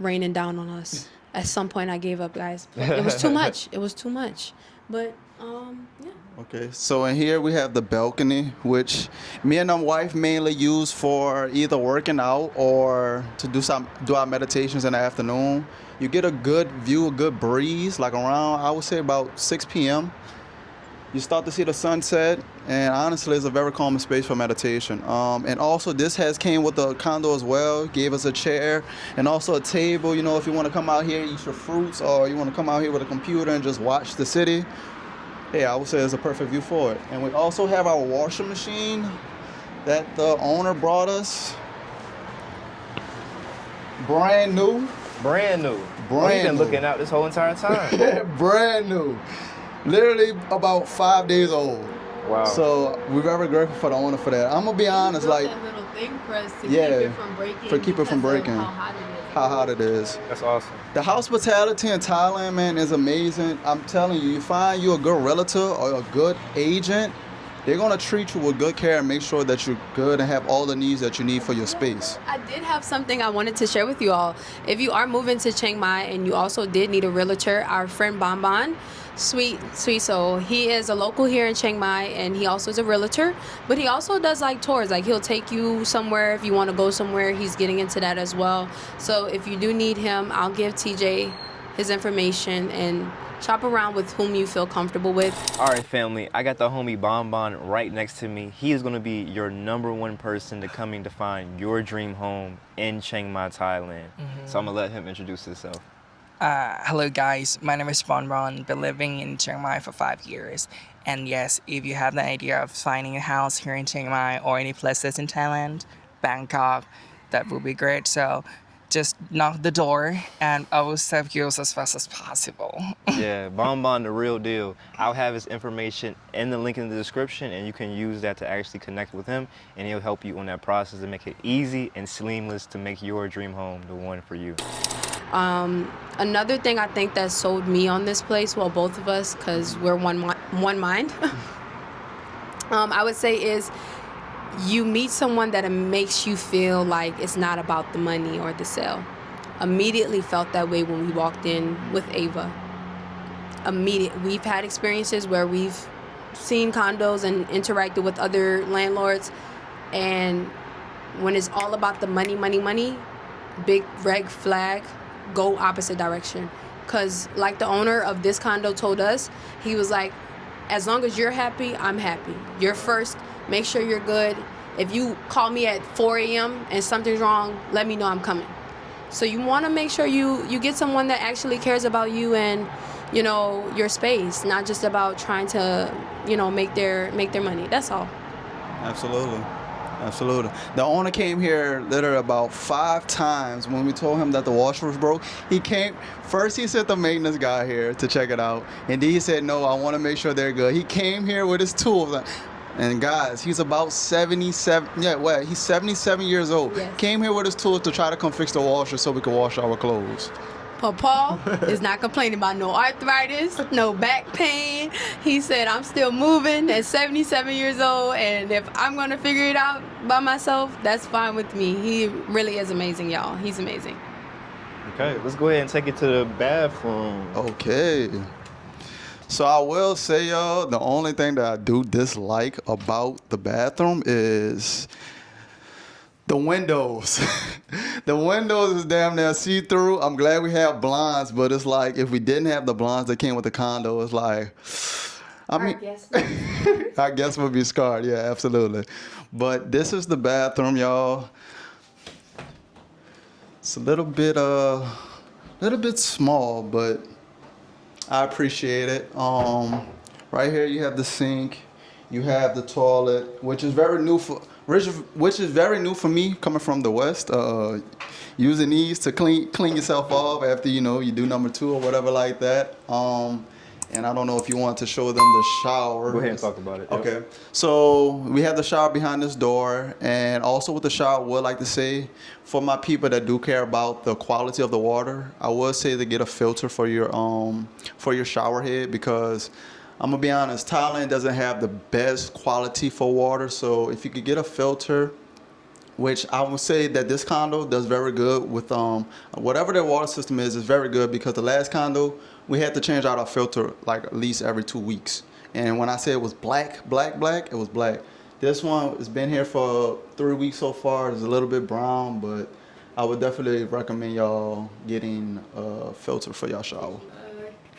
raining down on us. At some point, I gave up, guys. It was too much. It was too much. But yeah. Okay, so in here we have the balcony, which me and my wife mainly use for either working out or to do our meditations in the afternoon. You get a good view, a good breeze, like around, I would say about 6 p.m. You start to see the sunset, and honestly, it's a very calming space for meditation. And also, this came with the condo as well. Gave us a chair and also a table. If you want to come out here and eat your fruits, or you want to come out here with a computer and just watch the city, I would say it's a perfect view for it. And we also have our washing machine that the owner brought us. Brand new. Brand new. You've been looking out this whole entire time. Brand new. Literally about 5 days old. Wow. So we're very grateful for the owner for that. I'm gonna be honest, like that little thing for us to Yeah, keep it from breaking. for keep it from because of breaking. How hot it is. how hot it is. That's awesome. The hospitality in Thailand, man, is amazing. I'm telling you, you find you a good realtor or a good agent, they're gonna treat you with good care and make sure that you're good and have all the needs that you need for your space. I did have something I wanted to share with you all. If you are moving to Chiang Mai and you also did need a realtor, our friend Bonbon, sweet soul, he is a local here in Chiang Mai and he also is a realtor, but he also does like tours. Like he'll take you somewhere if you want to go somewhere. He's getting into that as well. So if you do need him, I'll give TJ his information and shop around with whom you feel comfortable with. All right, family, I got the homie Bonbon right next to me. He is gonna be your #1 person to coming to find your dream home in Chiang Mai, Thailand. So I'm gonna let him introduce himself. Hello guys, my name is Bonbon, been living in Chiang Mai for 5 years. And yes, if you have the idea of finding a house here in Chiang Mai or any places in Thailand, Bangkok, that would be great. So just knock the door and I will serve you as fast as possible. Yeah, Bonbon, the real deal. I'll have his information in the link in the description and you can use that to actually connect with him and he'll help you on that process to make it easy and seamless to make your dream home the one for you. Another thing I think that sold me on this place, well, both of us, because we're one mind, I would say is you meet someone that makes you feel like it's not about the money or the sale. Immediately felt that way when we walked in with Ava. We've had experiences where we've seen condos and interacted with other landlords, and when it's all about the money, big red flag, go opposite direction. Because like the owner of this condo told us, he was like, as long as you're happy, I'm happy. You're first, make sure you're good. If you call me at 4 a.m. and something's wrong, let me know I'm coming. So you want to make sure you get someone that actually cares about you and, you know, your space, not just about trying to, you know, make their money. That's all. Absolutely. The owner came here literally about 5 times when we told him that the washer was broke. He came, first he sent the maintenance guy here to check it out. And then he said, no, I want to make sure they're good. He came here with his tools. And guys, he's about 77, he's 77 years old. Yes. Came here with his tools to try to come fix the washer so we could wash our clothes. But Paul is not complaining about no arthritis, no back pain. He said, I'm still moving at 77 years old, and if I'm going to figure it out by myself, that's fine with me. He really is amazing, y'all. He's amazing. Okay, let's go ahead and take it to the bathroom. Okay. So I will say, y'all, the only thing that I do dislike about the bathroom is the windows. The windows is damn near see-through. I'm glad we have blinds, but it's like if we didn't have the blinds that came with the condo, it's like, I mean, I guess we'll be scarred. Yeah, absolutely. But this is the bathroom, y'all. It's a little bit small, but I appreciate it. Right here you have the sink, you have the toilet, which is very new for me coming from the West. Using these to clean yourself off after you do number 2 or whatever like that. And I don't know if you want to show them the shower. Go ahead and talk about it. Okay. Yep. So we have the shower behind this door, and also with the shower, I would like to say, for my people that do care about the quality of the water, I would say to get a filter for your shower head, because I'm gonna be honest, Thailand doesn't have the best quality for water. So if you could get a filter, which I would say that this condo does very good with whatever their water system is very good, because the last condo we had to change out our filter like at least every 2 weeks. And when I say it was black, it was black. This one has been here for 3 weeks so far. It's a little bit brown, but I would definitely recommend y'all getting a filter for y'all shower.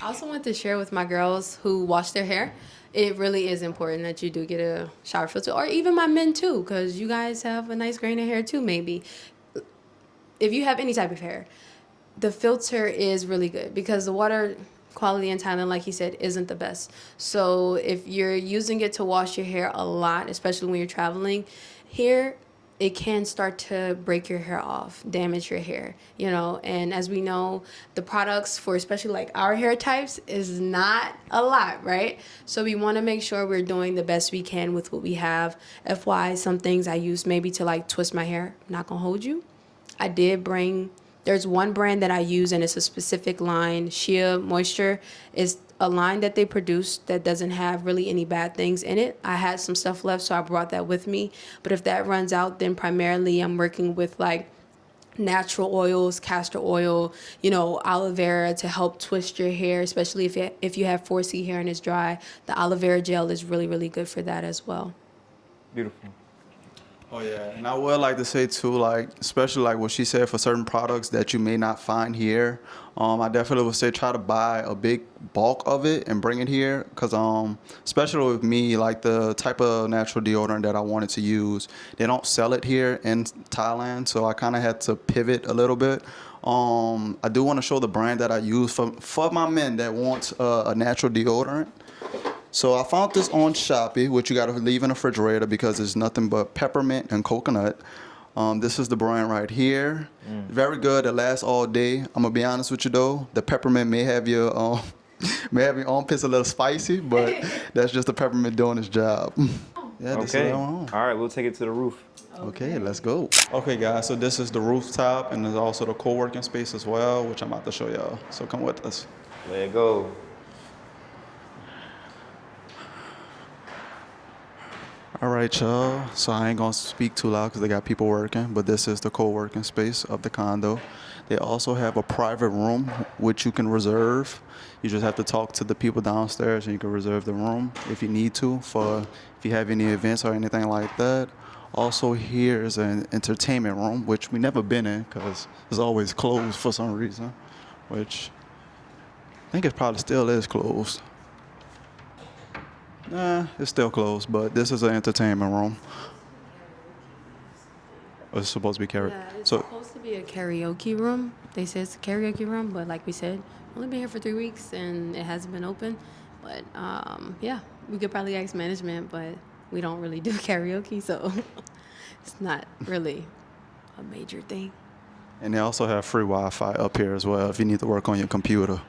I also want to share with my girls who wash their hair, it really is important that you do get a shower filter, or even my men too, because you guys have a nice grain of hair too, maybe. If you have any type of hair, the filter is really good, because the water quality in Thailand, like he said, isn't the best. So if you're using it to wash your hair a lot, especially when you're traveling, here it can start to break your hair off, damage your hair, you know. And as we know, the products for especially like our hair types is not a lot, right? So we want to make sure we're doing the best we can with what we have. FY, some things I use maybe to like twist my hair. I'm not gonna hold you. I did bring, there's one brand that I use and it's a specific line. Shea Moisture is a line that they produce that doesn't have really any bad things in it. I had some stuff left, so I brought that with me. But if that runs out, then primarily I'm working with like natural oils, castor oil, you know, aloe vera to help twist your hair, especially if you have 4C hair and it's dry. The aloe vera gel is really, really good for that as well. Beautiful. Oh yeah, and I would like to say too, like especially like what she said for certain products that you may not find here. I definitely would say try to buy a big bulk of it and bring it here, cause especially with me, like the type of natural deodorant that I wanted to use, they don't sell it here in Thailand, so I kind of had to pivot a little bit. I do want to show the brand that I use for my men that wants a natural deodorant. So I found this on Shopee, which you got to leave in the refrigerator because it's nothing but peppermint and coconut. This is the brand right here. Very good. It lasts all day. I'm gonna be honest with you though. The peppermint may have your armpits a little spicy, but that's just the peppermint doing its job. Yeah, this is Okay. all right, we'll take it to the roof. Okay, let's go. Okay, guys. So this is the rooftop, and there's also the co-working space as well, which I'm about to show y'all. So come with us. Let it go. All right, y'all. So I ain't gonna speak too loud because they got people working, but this is the co-working space of the condo. They also have a private room which you can reserve. You just have to talk to the people downstairs and you can reserve the room if you need to for if you have any events or anything like that. Also here is an entertainment room, which we never been in because it's always closed for some reason, which I think it probably still is closed. Nah, it's still closed, but this is an entertainment room. It's supposed to be karaoke. Yeah, it's So, supposed to be a karaoke room. They say it's a karaoke room, but like we said, only been here for 3 weeks and it hasn't been open. But yeah, we could probably ask management, but we don't really do karaoke, so it's not really a major thing. and they also have free Wi-Fi up here as well if you need to work on your computer.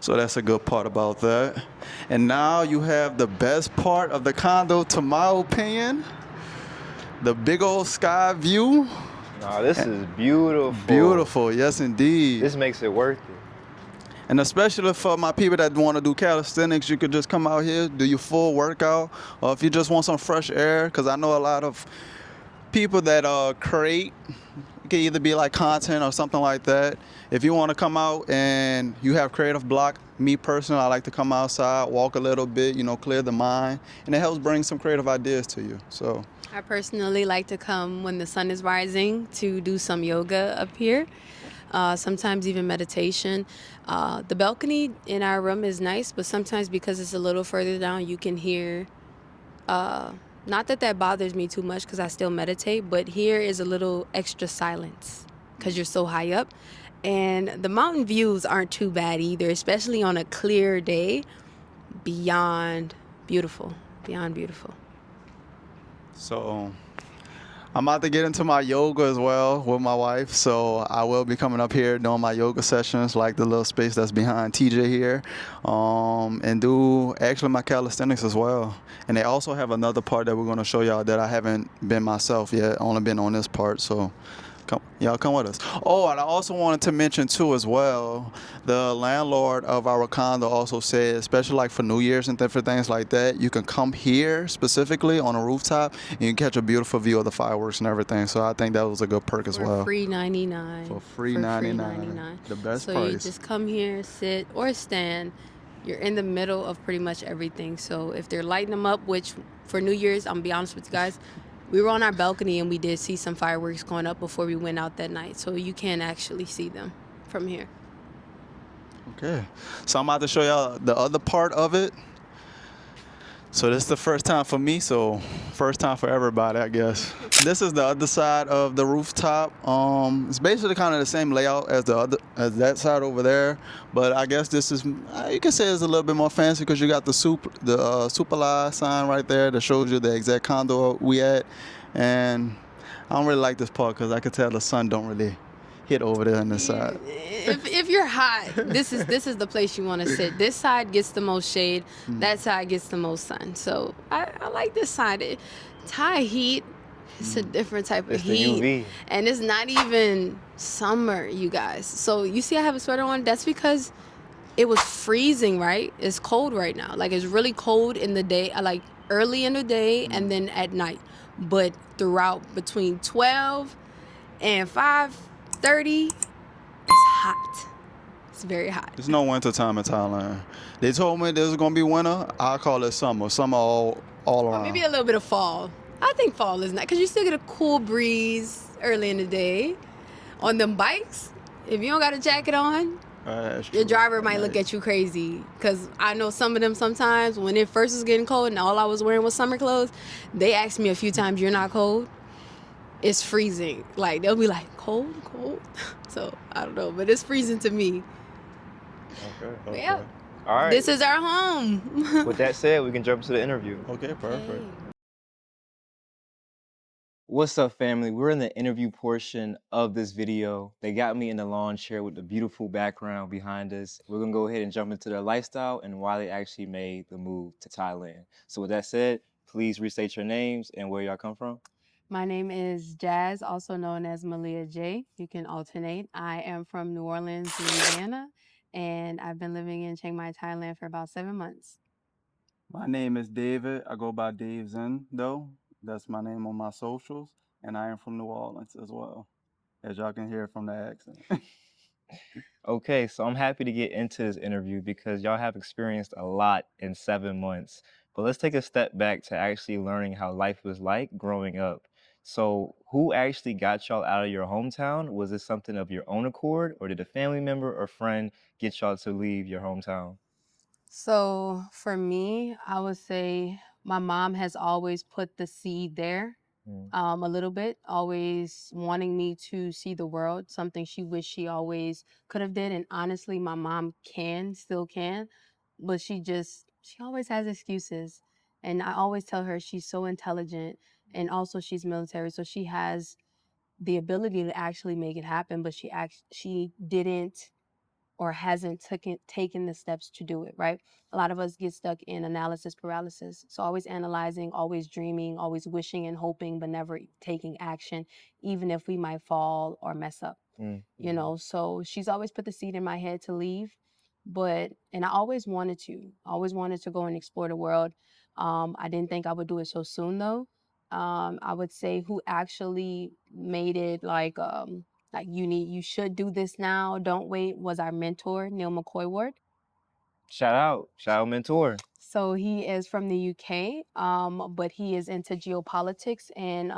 So that's a good part about that. And now you have the best part of the condo, to my opinion, the big old sky view. Nah, this is beautiful. Beautiful, yes indeed. This makes it worth it. And especially for my people that want to do calisthenics, you could just come out here, do your full workout. Or if you just want some fresh air, because I know a lot of people that create, it can either be like content or something like that. If you want to come out and you have creative block, me personally, I like to come outside, walk a little bit, you know, clear the mind. And it helps bring some creative ideas to you. So I personally like to come when the sun is rising to do some yoga up here. Sometimes even meditation. The balcony in our room is nice, but sometimes because it's a little further down, you can hear, not that that bothers me too much because I still meditate, but here is a little extra silence because you're so high up. And the mountain views aren't too bad either, especially on a clear day. Beyond beautiful, beyond beautiful. So I'm about to get into my yoga as well with my wife. So I will be coming up here doing my yoga sessions, like the little space that's behind TJ here, and do actually my calisthenics as well. And they also have another part that we're going to show y'all that I haven't been myself yet, only been on this part. So y'all come with us. Oh, and I also wanted to mention too as well, the landlord of our condo also said, especially like for New Year's and different things like that, you can come here specifically on a rooftop and you can catch a beautiful view of the fireworks and everything. So I think that was a good perk as well. For free 99. For free 99. The best so price. So you just come here, sit or stand. You're in the middle of pretty much everything. So if they're lighting them up, which for New Year's, I'm gonna be honest with you guys, we were on our balcony and we did see some fireworks going up before we went out that night. So you can actually see them from here. Okay. So I'm about to show y'all the other part of it. So this is the first time for me, so first time for everybody, I guess. This is the other side of the rooftop. It's basically kind of the same layout as that side over there, but I guess this is, you can say it's a little bit more fancy because you got the Super Live sign right there that shows you the exact condo we at. And I don't really like this part because I could tell the sun don't really hit over there on this side. If you're hot, this is the place you want to sit. This side gets the most shade. That side gets the most sun. So I like this side. Thai heat, it's a different type of It's the heat, UV. and it's not even summer, you guys. So you see, I have a sweater on. That's because it was freezing, right? It's cold right now. Like it's really cold in the day, like early in the day and then at night. But throughout between 12 and 5:30, it's hot. It's very hot. There's no winter time in Thailand. They told me there's gonna be winter. I call it summer. Summer all around. Maybe a little bit of fall. I think fall is not, because you still get a cool breeze early in the day. On them bikes, if you don't got a jacket on, That's your true. driver might look at you crazy. Because I know some of them sometimes when it first was getting cold and all I was wearing was summer clothes, they asked me a few times, "You're not cold?" It's freezing. Like they'll be like, "Cold, cold." So I don't know, but it's freezing to me. Okay. Yeah. All right. This is our home. With that said, we can jump into the interview. Okay, perfect. What's up, family? We're in the interview portion of this video. They got me in the lawn chair with the beautiful background behind us. We're gonna go ahead and jump into their lifestyle and why they actually made the move to Thailand. So with that said, please restate your names and where y'all come from. My name is Jazz, also known as Malia J. You can alternate. I am from New Orleans, Louisiana, and I've been living in Chiang Mai, Thailand for about 7 months. My name is David. I go by Dave Zen, though. That's my name on my socials. And I am from New Orleans as well, as y'all can hear from the accent. Okay, so I'm happy to get into this interview because y'all have experienced a lot in 7 months. But let's take a step back to actually learning how life was like growing up. So, who actually got y'all out of your hometown? Was this something of your own accord, or did a family member or friend get y'all to leave your hometown? So for me, I would say my mom has always put the seed there. A little bit, always wanting me to see the world, something she wished she always could have did. And honestly, my mom still can, but she always has excuses. And I always tell her she's so intelligent and also she's military, so she has the ability to actually make it happen, but she didn't or hasn't taken the steps to do it, right? A lot of us get stuck in analysis paralysis. So always analyzing, always dreaming, always wishing and hoping, but never taking action, even if we might fall or mess up. You know, so she's always put the seed in my head to leave. And I always wanted to go and explore the world. I didn't think I would do it so soon though. I would say who actually made it like you should do this now, don't wait, was our mentor, Neil McCoy Ward. Shout out mentor. So he is from the UK, but he is into geopolitics and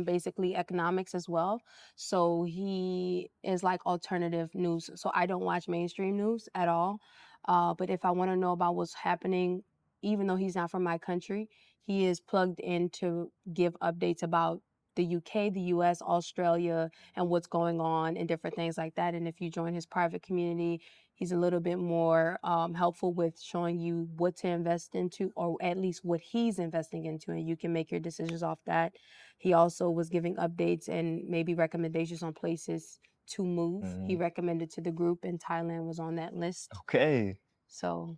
basically economics as well. So he is like alternative news. So I don't watch mainstream news at all. But if I want to know about what's happening, even though he's not from my country, he is plugged in to give updates about the UK, the US, Australia, and what's going on and different things like that. And if you join his private community, he's a little bit more helpful with showing you what to invest into, or at least what he's investing into, and you can make your decisions off that. He also was giving updates and maybe recommendations on places to move. He recommended to the group, and Thailand was on that list. Okay. So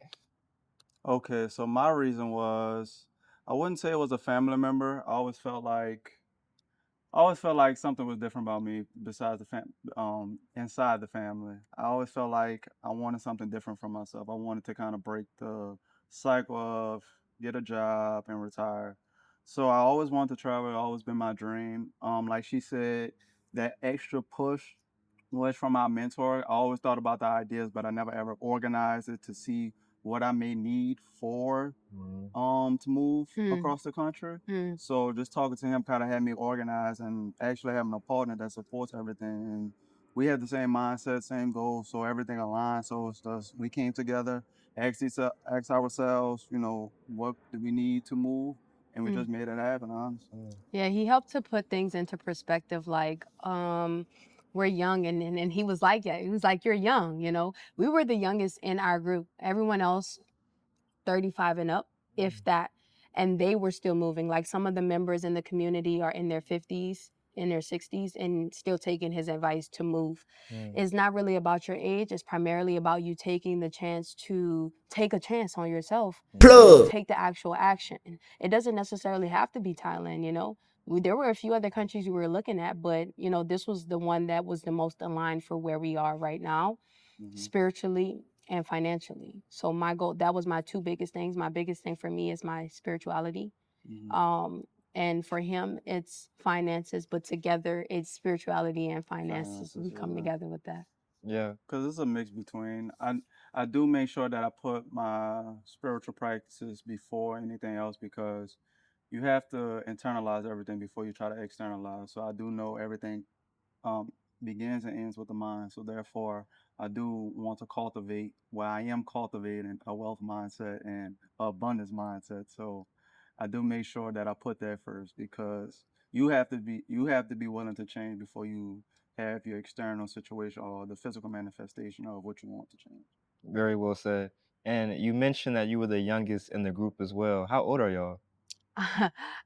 Okay, so my reason was I wouldn't say it was a family member. I always felt like something was different about me besides inside the family. I always felt like I wanted something different for myself. I wanted to kind of break the cycle of get a job and retire. So I always wanted to travel. It always been my dream. Like she said, that extra push was from my mentor. I always thought about the ideas, but I never ever organized it to see what I may need for to move across the country. So just talking to him kind of had me organized and actually having a partner that supports everything. And we had the same mindset, same goals, so everything aligned. So it's just we came together, asked ourselves, what do we need to move, and we just made it happen. Honestly. yeah, he helped to put things into perspective. Like we're young, and he was like, yeah, he was like, you're young. We were the youngest in our group. Everyone else 35 and up, if that. And they were still moving. Like some of the members in the community are in their 50s. in their 60s and still taking his advice to move. Mm. It's not really about your age. It's primarily about you taking the chance to take a chance on yourself. Take the actual action. It doesn't necessarily have to be Thailand, you know. There were a few other countries we were looking at, but you know, this was the one that was the most aligned for where we are right now, spiritually and financially. So my goal, that was my two biggest things. My biggest thing for me is my spirituality. And for him, it's finances, but together it's spirituality and finances. We come together with that. Yeah. Because it's a mix between. I do make sure that I put my spiritual practices before anything else because you have to internalize everything before you try to externalize. So I do know everything um, begins and ends with the mind. So therefore, I do want to cultivate. Well, I am cultivating a wealth mindset and abundance mindset. So I do make sure that I put that first because you have to be willing to change before you have your external situation or the physical manifestation of what you want to change. Very well said. And you mentioned that you were the youngest in the group as well. How old are y'all?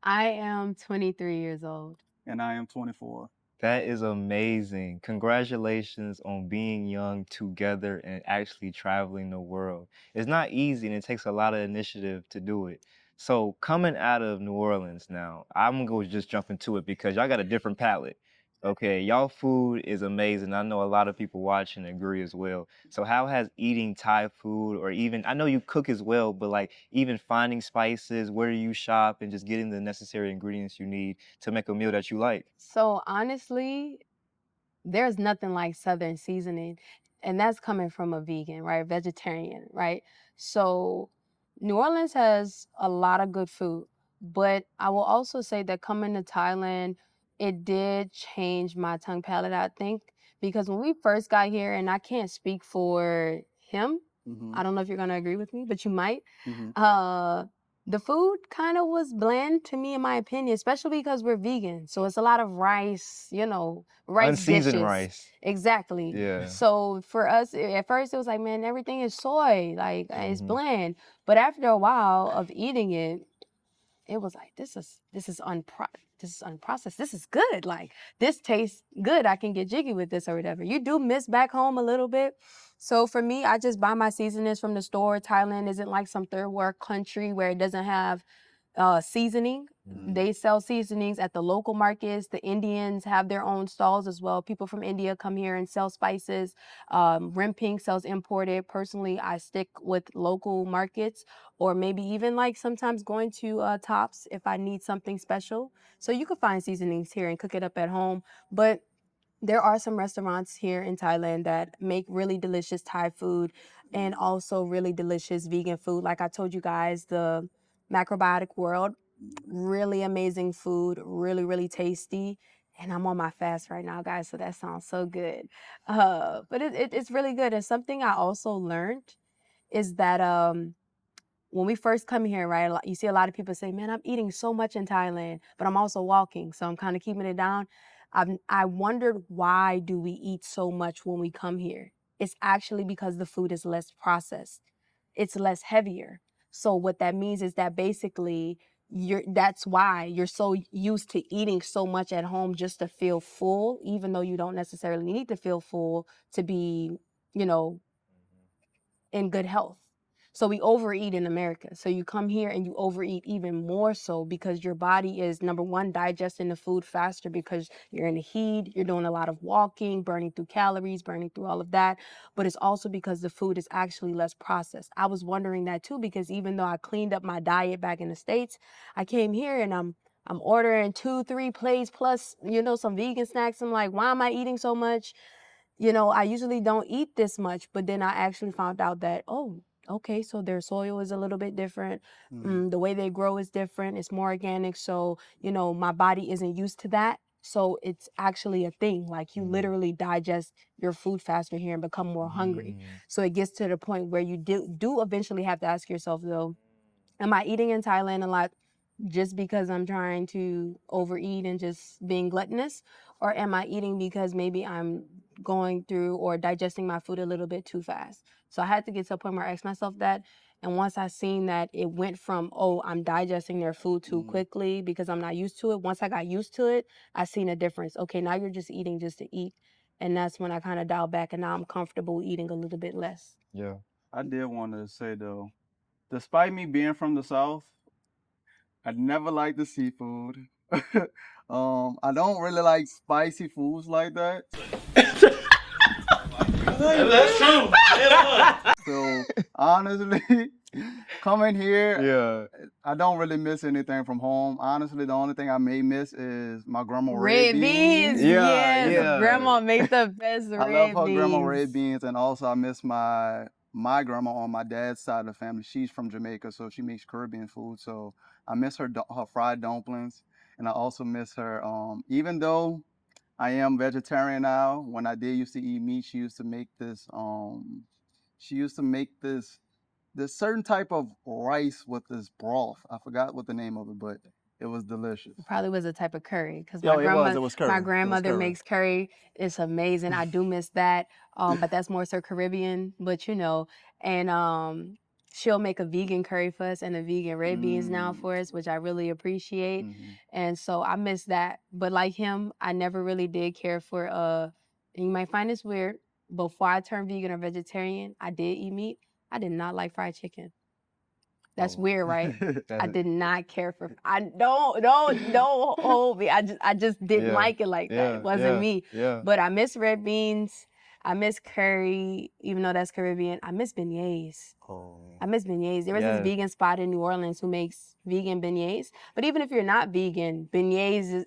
I am 23 years old. And I am 24. That is amazing. Congratulations on being young together and actually traveling the world. It's not easy and it takes a lot of initiative to do it. So coming out of New Orleans now, I'm gonna just jump into it because y'all got a different palate. Okay, y'all food is amazing. I know a lot of people watching agree as well. So how has eating Thai food or even I know you cook as well, but like even finding spices, where do you shop and just getting the necessary ingredients you need to make a meal that you like? So honestly, there's nothing like Southern seasoning, and that's coming from a vegan, right? Vegetarian, right? So New Orleans has a lot of good food, but I will also say that coming to Thailand, it did change my tongue palate, I think, because when we first got here, and I can't speak for him, I don't know if you're gonna agree with me, but you might. Uh, the food kind of was bland to me, in my opinion, especially because we're vegan. So it's a lot of rice, you know, rice Unseasoned dishes. rice. Exactly. Yeah. So for us, at first it was like, man, everything is soy, like it's Mhm. bland. But after a while of eating it, it was like this is unprocessed. This is good. Like this tastes good. I can get jiggy with this or whatever. You do miss back home a little bit. So for me, I just buy my seasonings from the store. Thailand isn't like some third world country where it doesn't have seasoning. They sell seasonings at the local markets. The Indians have their own stalls as well. People from India come here and sell spices. Rimping sells imported. Personally, I stick with local markets or maybe even like sometimes going to Tops if I need something special. So you can find seasonings here and cook it up at home. But there are some restaurants here in Thailand that make really delicious Thai food and also really delicious vegan food. Like I told you guys, the Macrobiotic World, really amazing food, really, really tasty. And I'm on my fast right now, guys, so that sounds so good. But it's really good. And something I also learned is that when we first come here, right, you see a lot of people say, man, I'm eating so much in Thailand, but I'm also walking. So I'm kind of keeping it down. I wondered, why do we eat so much when we come here? It's actually because the food is less processed. It's less heavier. So what that means is that basically that's why you're so used to eating so much at home just to feel full, even though you don't necessarily need to feel full to be, you know, in good health. So we overeat in America. So you come here and you overeat even more so because your body is, number one, digesting the food faster because you're in the heat, you're doing a lot of walking, burning through calories, burning through all of that. But it's also because the food is actually less processed. I was wondering that too, because even though I cleaned up my diet back in the States, I came here and I'm ordering 2, 3 plates plus, you know, some vegan snacks. I'm like, why am I eating so much? You know, I usually don't eat this much, but then I actually found out that, oh, okay, so their soil is a little bit different. The way they grow is different. It's more organic. So, you know, my body isn't used to that. So it's actually a thing. Like you literally digest your food faster here and become more hungry. So it gets to the point where you do eventually have to ask yourself, though, am I eating in Thailand a lot just because I'm trying to overeat and just being gluttonous? Or am I eating because maybe I'm going through or digesting my food a little bit too fast? So I had to get to a point where I asked myself that. And once I seen that, it went from, oh, I'm digesting their food too quickly because I'm not used to it. Once I got used to it, I seen a difference. Okay, now you're just eating just to eat. And that's when I kind of dialed back, and now I'm comfortable eating a little bit less. Yeah. I did want to say though, despite me being from the South, I never liked the seafood. I don't really like spicy foods like that. That's true. So honestly, coming here, Yeah. I don't really miss anything from home. Honestly, the only thing I may miss is my grandma Red beans, Yeah, yes. yeah. Grandma makes the best I love red her grandma beans. red beans, and also I miss my grandma on my dad's side of the family. She's from Jamaica, so she makes Caribbean food. So I miss her fried dumplings, and I also miss her. Even though I am vegetarian now, when I did used to eat meat, she used to make this. She used to make this certain type of rice with this broth. I forgot what the name of it, but it was delicious. Probably was a type of curry because Yo, it was curry. my It was grandmother curry. makes curry. It's amazing. I do miss that. But that's more so Caribbean. But and she'll make a vegan curry for us and a vegan red beans now for us, which I really appreciate. And so I miss that. But like him, I never really did care for and you might find this weird. Before I turned vegan or vegetarian, I did eat meat. I did not like fried chicken. That's weird, right? I did not care for. I don't hold me. I just didn't Yeah, like it like that. yeah, It wasn't yeah, me. yeah. But I miss red beans. I miss curry, even though that's Caribbean. I miss beignets. I miss beignets. There was this Yeah. vegan spot in New Orleans who makes vegan beignets. But even if you're not vegan,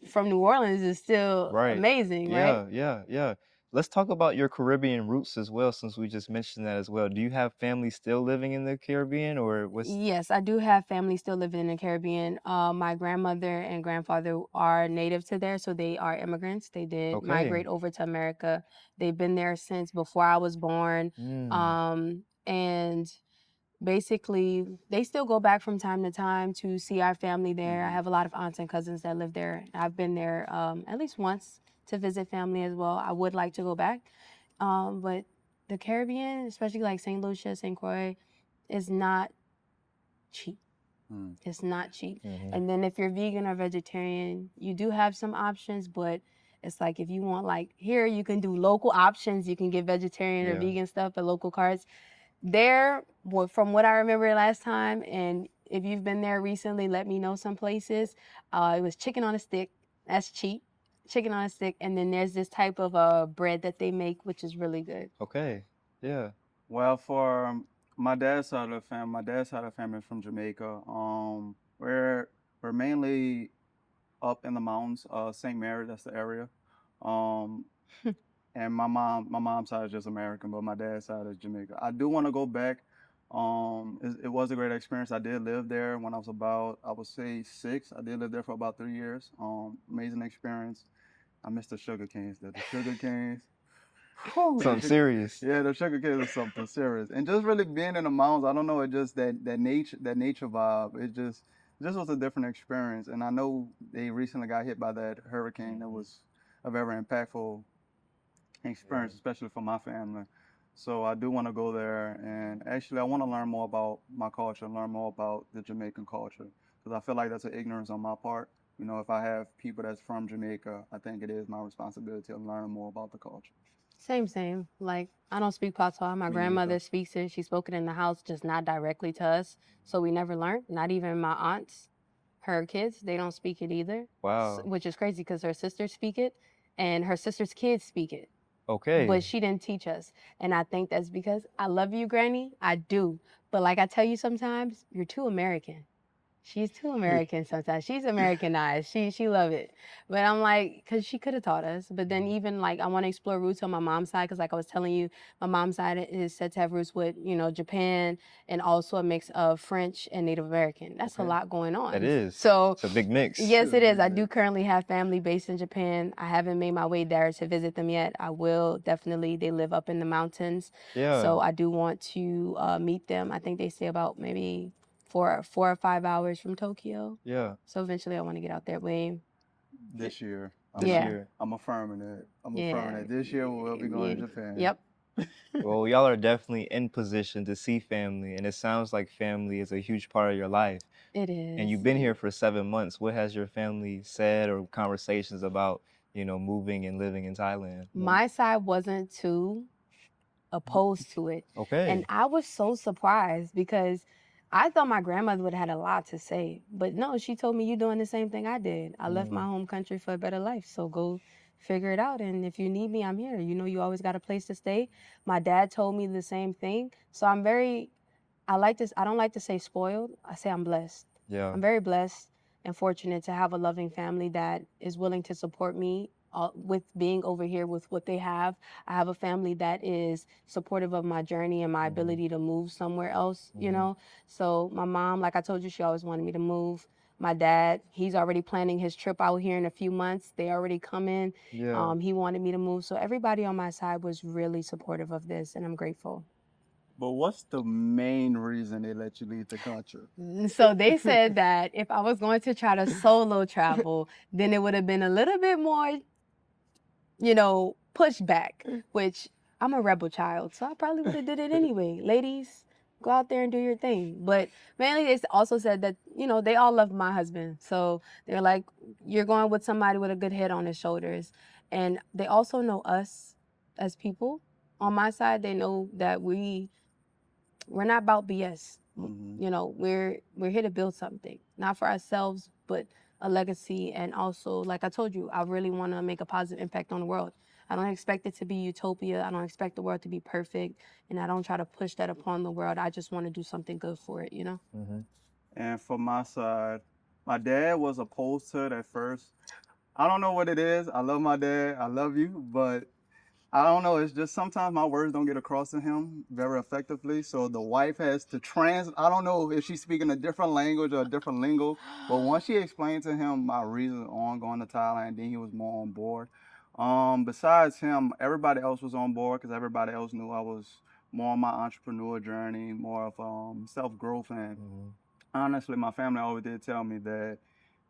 from New Orleans is still Right. amazing, right? Yeah. Let's talk about your Caribbean roots as well, since we just mentioned that as well. Do you have family still living in the Caribbean, or what's? Yes, I do have family still living in the Caribbean. My grandmother and grandfather are native to there, so they are immigrants. They did Okay. migrate over to America. They've been there since before I was born. And basically, they still go back from time to time to see our family there. I have a lot of aunts and cousins that live there. I've been there at least once to visit family as well. I would like to go back. But the Caribbean, especially like St. Lucia, St. Croix, is not cheap. It's not cheap. And then if you're vegan or vegetarian, you do have some options, but it's like if you want, like here, you can do local options. You can get vegetarian or vegan stuff at local carts. There, from what I remember last time, and if you've been there recently, let me know some places. It was chicken on a stick. That's cheap. Chicken on a stick. And then there's this type of bread that they make, which is really good. Okay. Yeah. Well, for my dad's side of the family is from Jamaica. We're mainly up in the mountains, St. Mary, that's the area. And my mom's side is just American, but my dad's side is Jamaica. I do want to go back. It was a great experience. I did live there when I was about, I would say 6. I did live there for about 3 years. Amazing experience. I miss the sugar canes, though. The sugar canes. Something serious. Yeah, the sugar cane is something serious, and just really being in the mountains. I don't know. It just that nature vibe. It just was a different experience. And I know they recently got hit by that hurricane. That was a very impactful experience, especially for my family. So I do want to go there, and actually I want to learn more about my culture, learn more about the Jamaican culture, because I feel like that's an ignorance on my part. You know, if I have people that's from Jamaica, I think it is my responsibility to learn more about the culture. Same. Like, I don't speak Patois. My grandmother speaks it. She spoke it in the house, just not directly to us. So we never learned. Not even my aunts, her kids, they don't speak it either. Wow. Which is crazy because her sisters speak it and her sister's kids speak it. Okay. But she didn't teach us. And I think that's because I love you, Granny. I do. But like I tell you sometimes, you're too American. She's too American sometimes. She's Americanized. She love it. But I'm like, because she could have taught us. But then even like I want to explore roots on my mom's side because like I was telling you, my mom's side is said to have roots with, Japan and also a mix of French and Native American. That's a lot going on. That is. So it's a big mix. yes, it is. I do currently have family based in Japan. I haven't made my way there to visit them yet. I will definitely. They live up in the mountains. Yeah. So I do want to meet them. I think they stay about maybe 4 or 5 hours from Tokyo. Yeah. So eventually I want to get out that way. This year. This year. I'm affirming it. I'm affirming it. This year we'll be going to Japan. Yep. Well, y'all are definitely in position to see family, and it sounds like family is a huge part of your life. It And you've is. been here for 7 months. What has your family said or conversations about, moving and living in Thailand? My side wasn't too opposed to it. And Okay. I was so surprised because I thought my grandmother would have had a lot to say. But no, she told me you're doing the same thing I did. I left my Mm, home country for a better life. So go figure it out. And if you need me, I'm here. You know, you always got a place to stay. My dad told me the same thing. So I like this. I don't like to say spoiled. I say I'm blessed. yeah. I'm very blessed and fortunate to have a loving family that is willing to support me with being over here with what they have. I have a family that is supportive of my journey and my Hmm. ability to move somewhere else, you Hmm. know? So my mom, like I told you, she always wanted me to move. My dad, he's already planning his trip out here in a few months. They already coming. Yeah. He wanted me to move. So everybody on my side was really supportive of this, and I'm grateful. But what's the main reason they let you leave the country? So they said that if I was going to try to solo travel, then it would have been a little bit more, pushback, which I'm a rebel child, so I probably would have did it anyway. Ladies, go out there and do your thing. But mainly they also said that, they all love my husband. So they're like, you're going with somebody with a good head on his shoulders. And they also know us as people. On my side, they know that we're not about BS. Hmm. We're here to build something, not for ourselves, but a legacy. And also, like I told you, I really want to make a positive impact on the world. I don't expect it to be utopia. I don't expect the world to be perfect, and I don't try to push that upon the world. I just want to do something good for it. Hmm. And for my side, my dad was opposed to it at first. I don't know what it is. I love my dad. I love you, but I don't know. It's just sometimes my words don't get across to him very effectively. So the wife has to I don't know if she's speaking a different language or a different lingo. But once she explained to him my reasons on going to Thailand, then he was more on board. Besides him, everybody else was on board because everybody else knew I was more on my entrepreneur journey, more of self growth. And Hmm. honestly, my family always did tell me that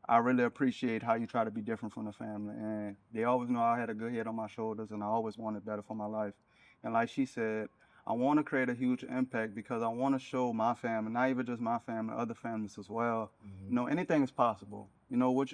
I really appreciate how you try to be different from the family. And they always know I had a good head on my shoulders and I always wanted better for my life. And like she said, I want to create a huge impact because I want to show my family, not even just my family, other families as well. Hmm. Anything is possible.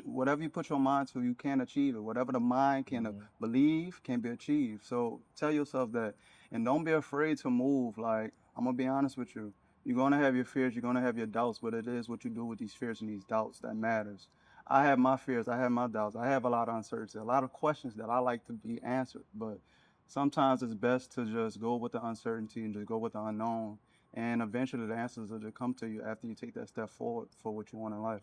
Whatever you put your mind to, you can achieve it. Whatever the mind can Hmm. believe can be achieved. So tell yourself that. And don't be afraid to move. Like, I'm going to be honest with you. You're going to have your fears, you're going to have your doubts, but it is what you do with these fears and these doubts that matters. I have my fears, I have my doubts, I have a lot of uncertainty, a lot of questions that I like to be answered. But sometimes it's best to just go with the uncertainty and just go with the unknown. And eventually the answers will just come to you after you take that step forward for what you want in life.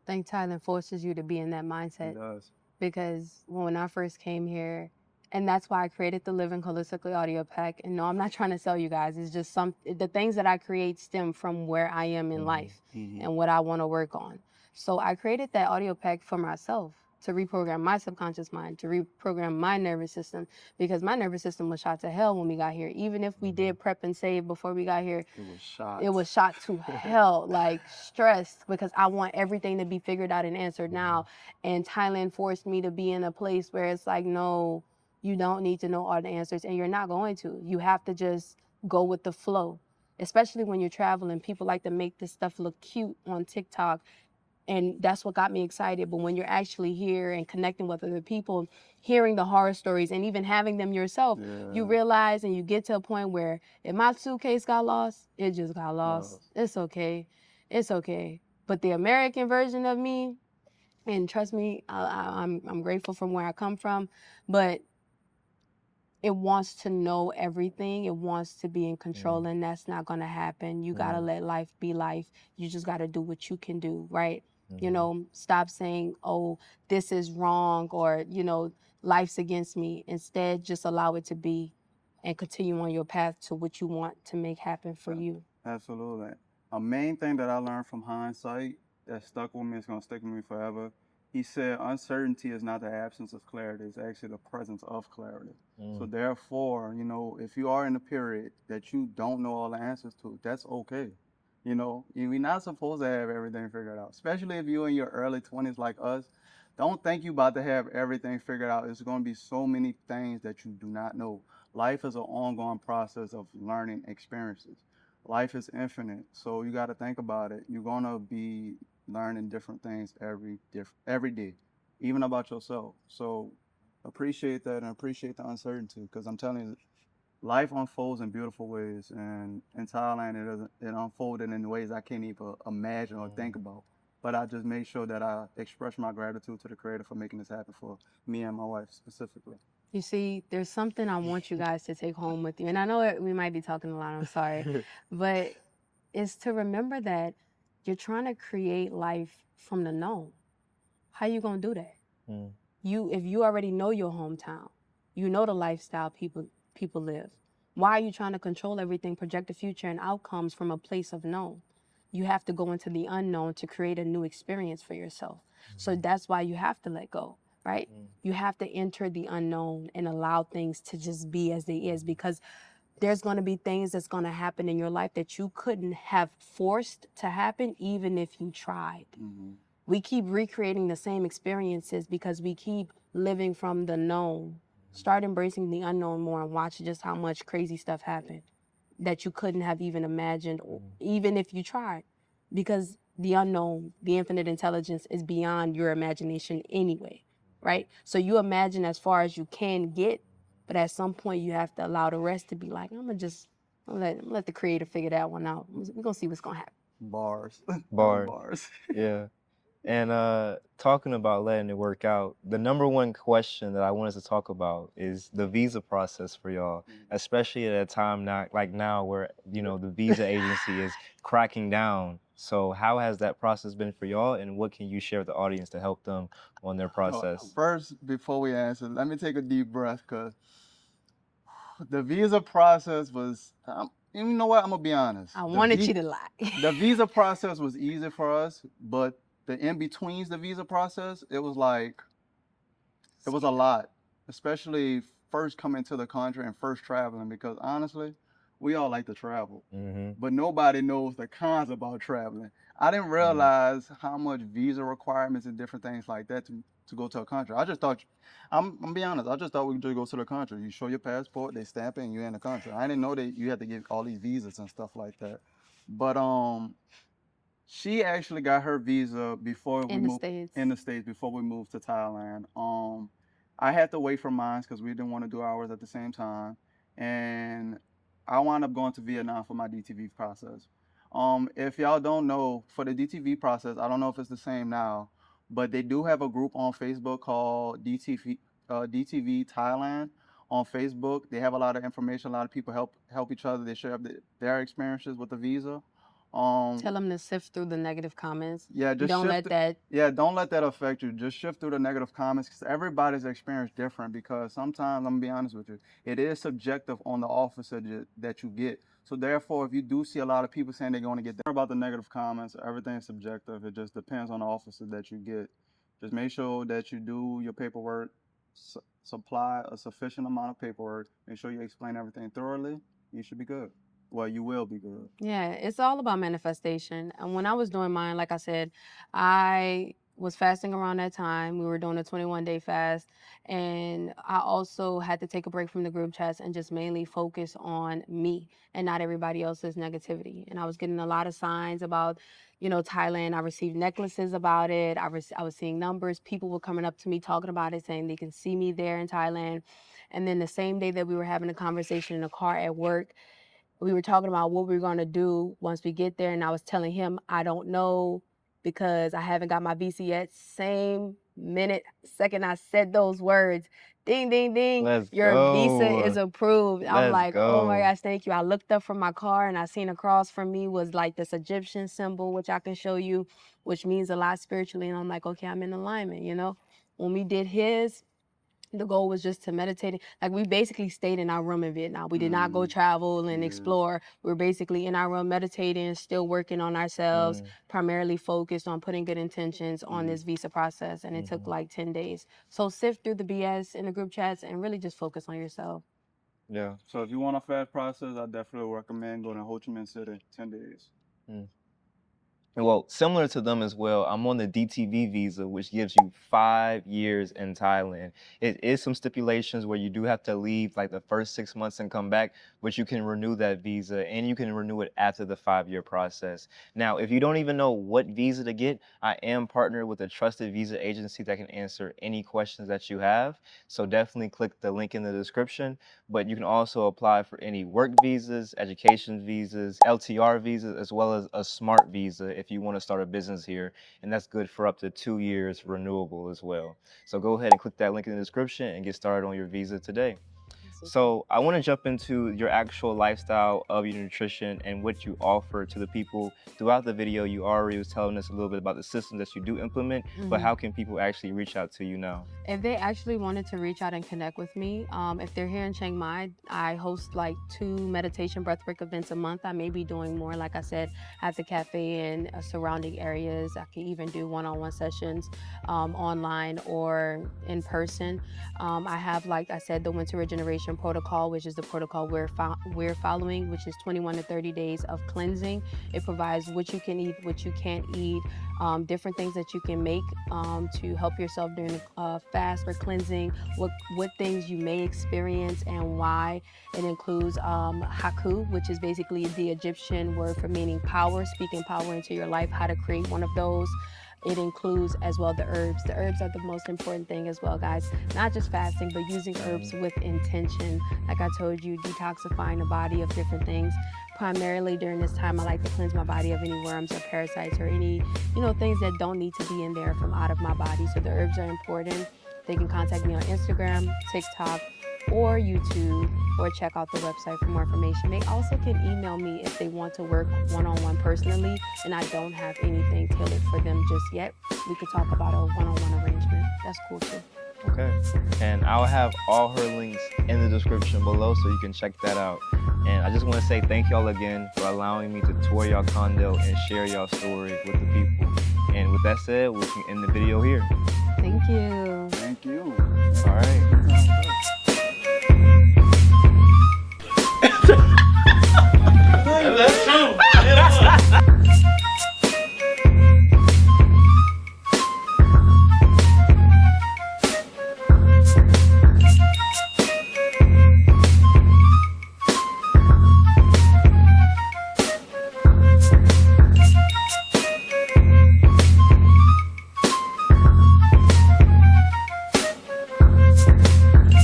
I think Thailand forces you to be in that It mindset does. because when I first came here, and that's why I created the Living Holistically audio pack. And no, I'm not trying to sell you guys. It's just the things that I create stem from where I am in Hmm. life Hmm. and what I want to work on. So I created that audio pack for myself to reprogram my subconscious mind, to reprogram my nervous system, because my nervous system was shot to hell when we got here. Even if we Hmm. did prep and save before we got here, It was it shot. was shot to hell, like stressed because I want everything to be figured out and answered Hmm. now. And Thailand forced me to be in a place where it's like, no, you don't need to know all the answers and you're not going to. You have to just go with the flow, especially when you're traveling. People like to make this stuff look cute on TikTok, and that's what got me excited. But when you're actually here and connecting with other people, hearing the horror stories and even having them yourself, you Yeah. realize and you get to a point where if my suitcase got lost, it just got Uh, lost. It's okay. It's okay. But the American version of me, and trust me, I'm grateful from where I come from, but it wants to know everything. It wants to be in control, and that's not going to happen. You got to Hmm. let life be life. You just got to do what you can do, right? Hmm. Stop saying, oh, this is wrong, or, life's against me. Instead, just allow it to be and continue on your path to what you want to make happen for you. Absolutely. A main thing that I learned from hindsight that stuck with me, is going to stick with me forever. He said, uncertainty is not the absence of clarity, it's actually the presence of clarity. So, Hmm. therefore, if you are in a period that you don't know all the answers to, that's okay. We're not supposed to have everything figured out, especially if you're in your early 20s like us. Don't think you about to have everything figured out. It's going to be so many things that you do not know. life is an ongoing process of learning experiences. Life is infinite, so you got to think about it. You're gonna be learning different things every day, even about yourself. So appreciate that and appreciate the uncertainty, because I'm telling you, life unfolds in beautiful ways, and in Thailand it unfolded in ways I can't even imagine or think about. But I just made sure that I express my gratitude to the Creator for making this happen for me and my wife specifically. You see, there's something I want you guys to take home with you. And I know we might be talking a lot, I'm sorry. But it's to remember that you're trying to create life from the known. How you gonna do that? Mm. If you already know your hometown, you know the lifestyle people live. Why are you trying to control everything, project the future and outcomes from a place of known? You have to go into the unknown to create a new experience for yourself. So that's why you have to let go, right? You have to enter the unknown and allow things to just be as they is, because there's going to be things that's going to happen in your life that you couldn't have forced to happen even if you tried. We keep recreating the same experiences because we keep living from the known. Start embracing the unknown more and watch just how much crazy stuff happened that you couldn't have even imagined, even if you tried. Because the unknown, the infinite intelligence is beyond your imagination anyway, right? So you imagine as far as you can get, but at some point you have to allow the rest to be like, let the creator figure that one out. We're gonna see what's gonna happen. Bars. Bars. Bars. Yeah. And talking about letting it work out, the number one question that I wanted to talk about is the visa process for y'all, especially at a time now where, you know, the visa agency is cracking down. So how has that process been for y'all, and what can you share with the audience to help them on their process? First, before we answer, let me take a deep breath, because the visa process was, you know what, I'm going to be honest. I wanted you to lie. The visa process was easy for us, but the in-betweens the visa process, it was a lot, especially first coming to the country and first traveling, because honestly, we all like to travel, but nobody knows the cons about traveling. I didn't realize how much visa requirements and different things like that to go to a country. I just thought, I'm gonna be honest, I just thought we could just go to the country. You show your passport, they stamp it, and you're in the country. I didn't know that you had to get all these visas and stuff like that. But she actually got her visa before we moved in the States, before we moved to Thailand. I had to wait for mine because we didn't want to do ours at the same time, and I wound up going to Vietnam for my DTV process. If y'all don't know, for the DTV process, I don't know if it's the same now, but they do have a group on Facebook called DTV Thailand. On Facebook, they have a lot of information. A lot of people help each other. They share their experiences with the visa. Tell them to sift through the negative comments. Yeah, just don't let that. Yeah, don't let that affect you. Just shift through the negative comments, because everybody's experience different. Because sometimes, I'm gonna be honest with you, it is subjective on the officer that you get. So therefore, if you do see a lot of people saying they're going to get about the negative comments, everything is subjective. It just depends on the officer that you get. Just make sure that you do your paperwork, supply a sufficient amount of paperwork. Make sure you explain everything thoroughly. You should be good. Well, you will be good. Yeah, it's all about manifestation. And when I was doing mine, like I said, I was fasting around that time. We were doing a 21-day fast. And I also had to take a break from the group chats and just mainly focus on me and not everybody else's negativity. And I was getting a lot of signs about, Thailand. I received necklaces about it. I was seeing numbers. People were coming up to me talking about it, saying they can see me there in Thailand. And then the same day that we were having a conversation in the car at work, we were talking about what we were going to do once we get there. And I was telling him, I don't know because I haven't got my visa yet. Same second I said those words, ding, ding, ding, your visa is approved. I'm like, oh my gosh, thank you. I looked up from my car and I seen across from me was like this Egyptian symbol, which I can show you, which means a lot spiritually. And I'm like, okay, I'm in alignment, When we did the goal was just to meditate. Like, we basically stayed in our room in Vietnam. We did not go travel and explore. We were basically in our room meditating, still working on ourselves, primarily focused on putting good intentions on this visa process. And it took like 10 days. So sift through the BS in the group chats and really just focus on yourself. Yeah. So if you want a fast process, I definitely recommend going to Ho Chi Minh City, 10 days. Well, similar to them as well, I'm on the DTV visa, which gives you 5 years in Thailand. It is some stipulations where you do have to leave like the first 6 months and come back, but you can renew that visa and you can renew it after the 5 year process. Now, if you don't even know what visa to get, I am partnered with a trusted visa agency that can answer any questions that you have. So definitely click the link in the description, but you can also apply for any work visas, education visas, LTR visas, as well as a smart visa if you want to start a business here, and that's good for up to 2 years renewable as well. So go ahead and click that link in the description and get started on your visa today. So I want to jump into your actual lifestyle of your nutrition and what you offer to the people. Throughout the video, you already was telling us a little bit about the systems that you do implement, but how can people actually reach out to you now? If they actually wanted to reach out and connect with me, if they're here in Chiang Mai, I host like 2 meditation breathwork events a month. I may be doing more, like I said, at the cafe and surrounding areas. I can even do one-on-one sessions online or in person. I have, like I said, the Winter Regeneration Protocol, which is the protocol we're following, which is 21 to 30 days of cleansing. It provides what you can eat, what you can't eat, different things that you can make to help yourself during a fast for cleansing, what things you may experience and why. It includes haku, which is basically the Egyptian word for meaning power, speaking power into your life, how to create one of those. It includes as well the herbs. The herbs are the most important thing as well, guys. Not just fasting, but using herbs with intention. Like I told you, detoxifying the body of different things. Primarily during this time, I like to cleanse my body of any worms or parasites or any, things that don't need to be in there from out of my body. So the herbs are important. They can contact me on Instagram, TikTok, or YouTube, or check out the website for more information. They also can email me if they want to work one-on-one personally and I don't have anything tailored for them just yet. We could talk about a one-on-one arrangement. That's cool too. Okay, and I'll have all her links in the description below so you can check that out. And I just want to say thank y'all again for allowing me to tour y'all condo and share y'all story with the people. And with that said, we can end the video here. Thank you. Thank you. All right.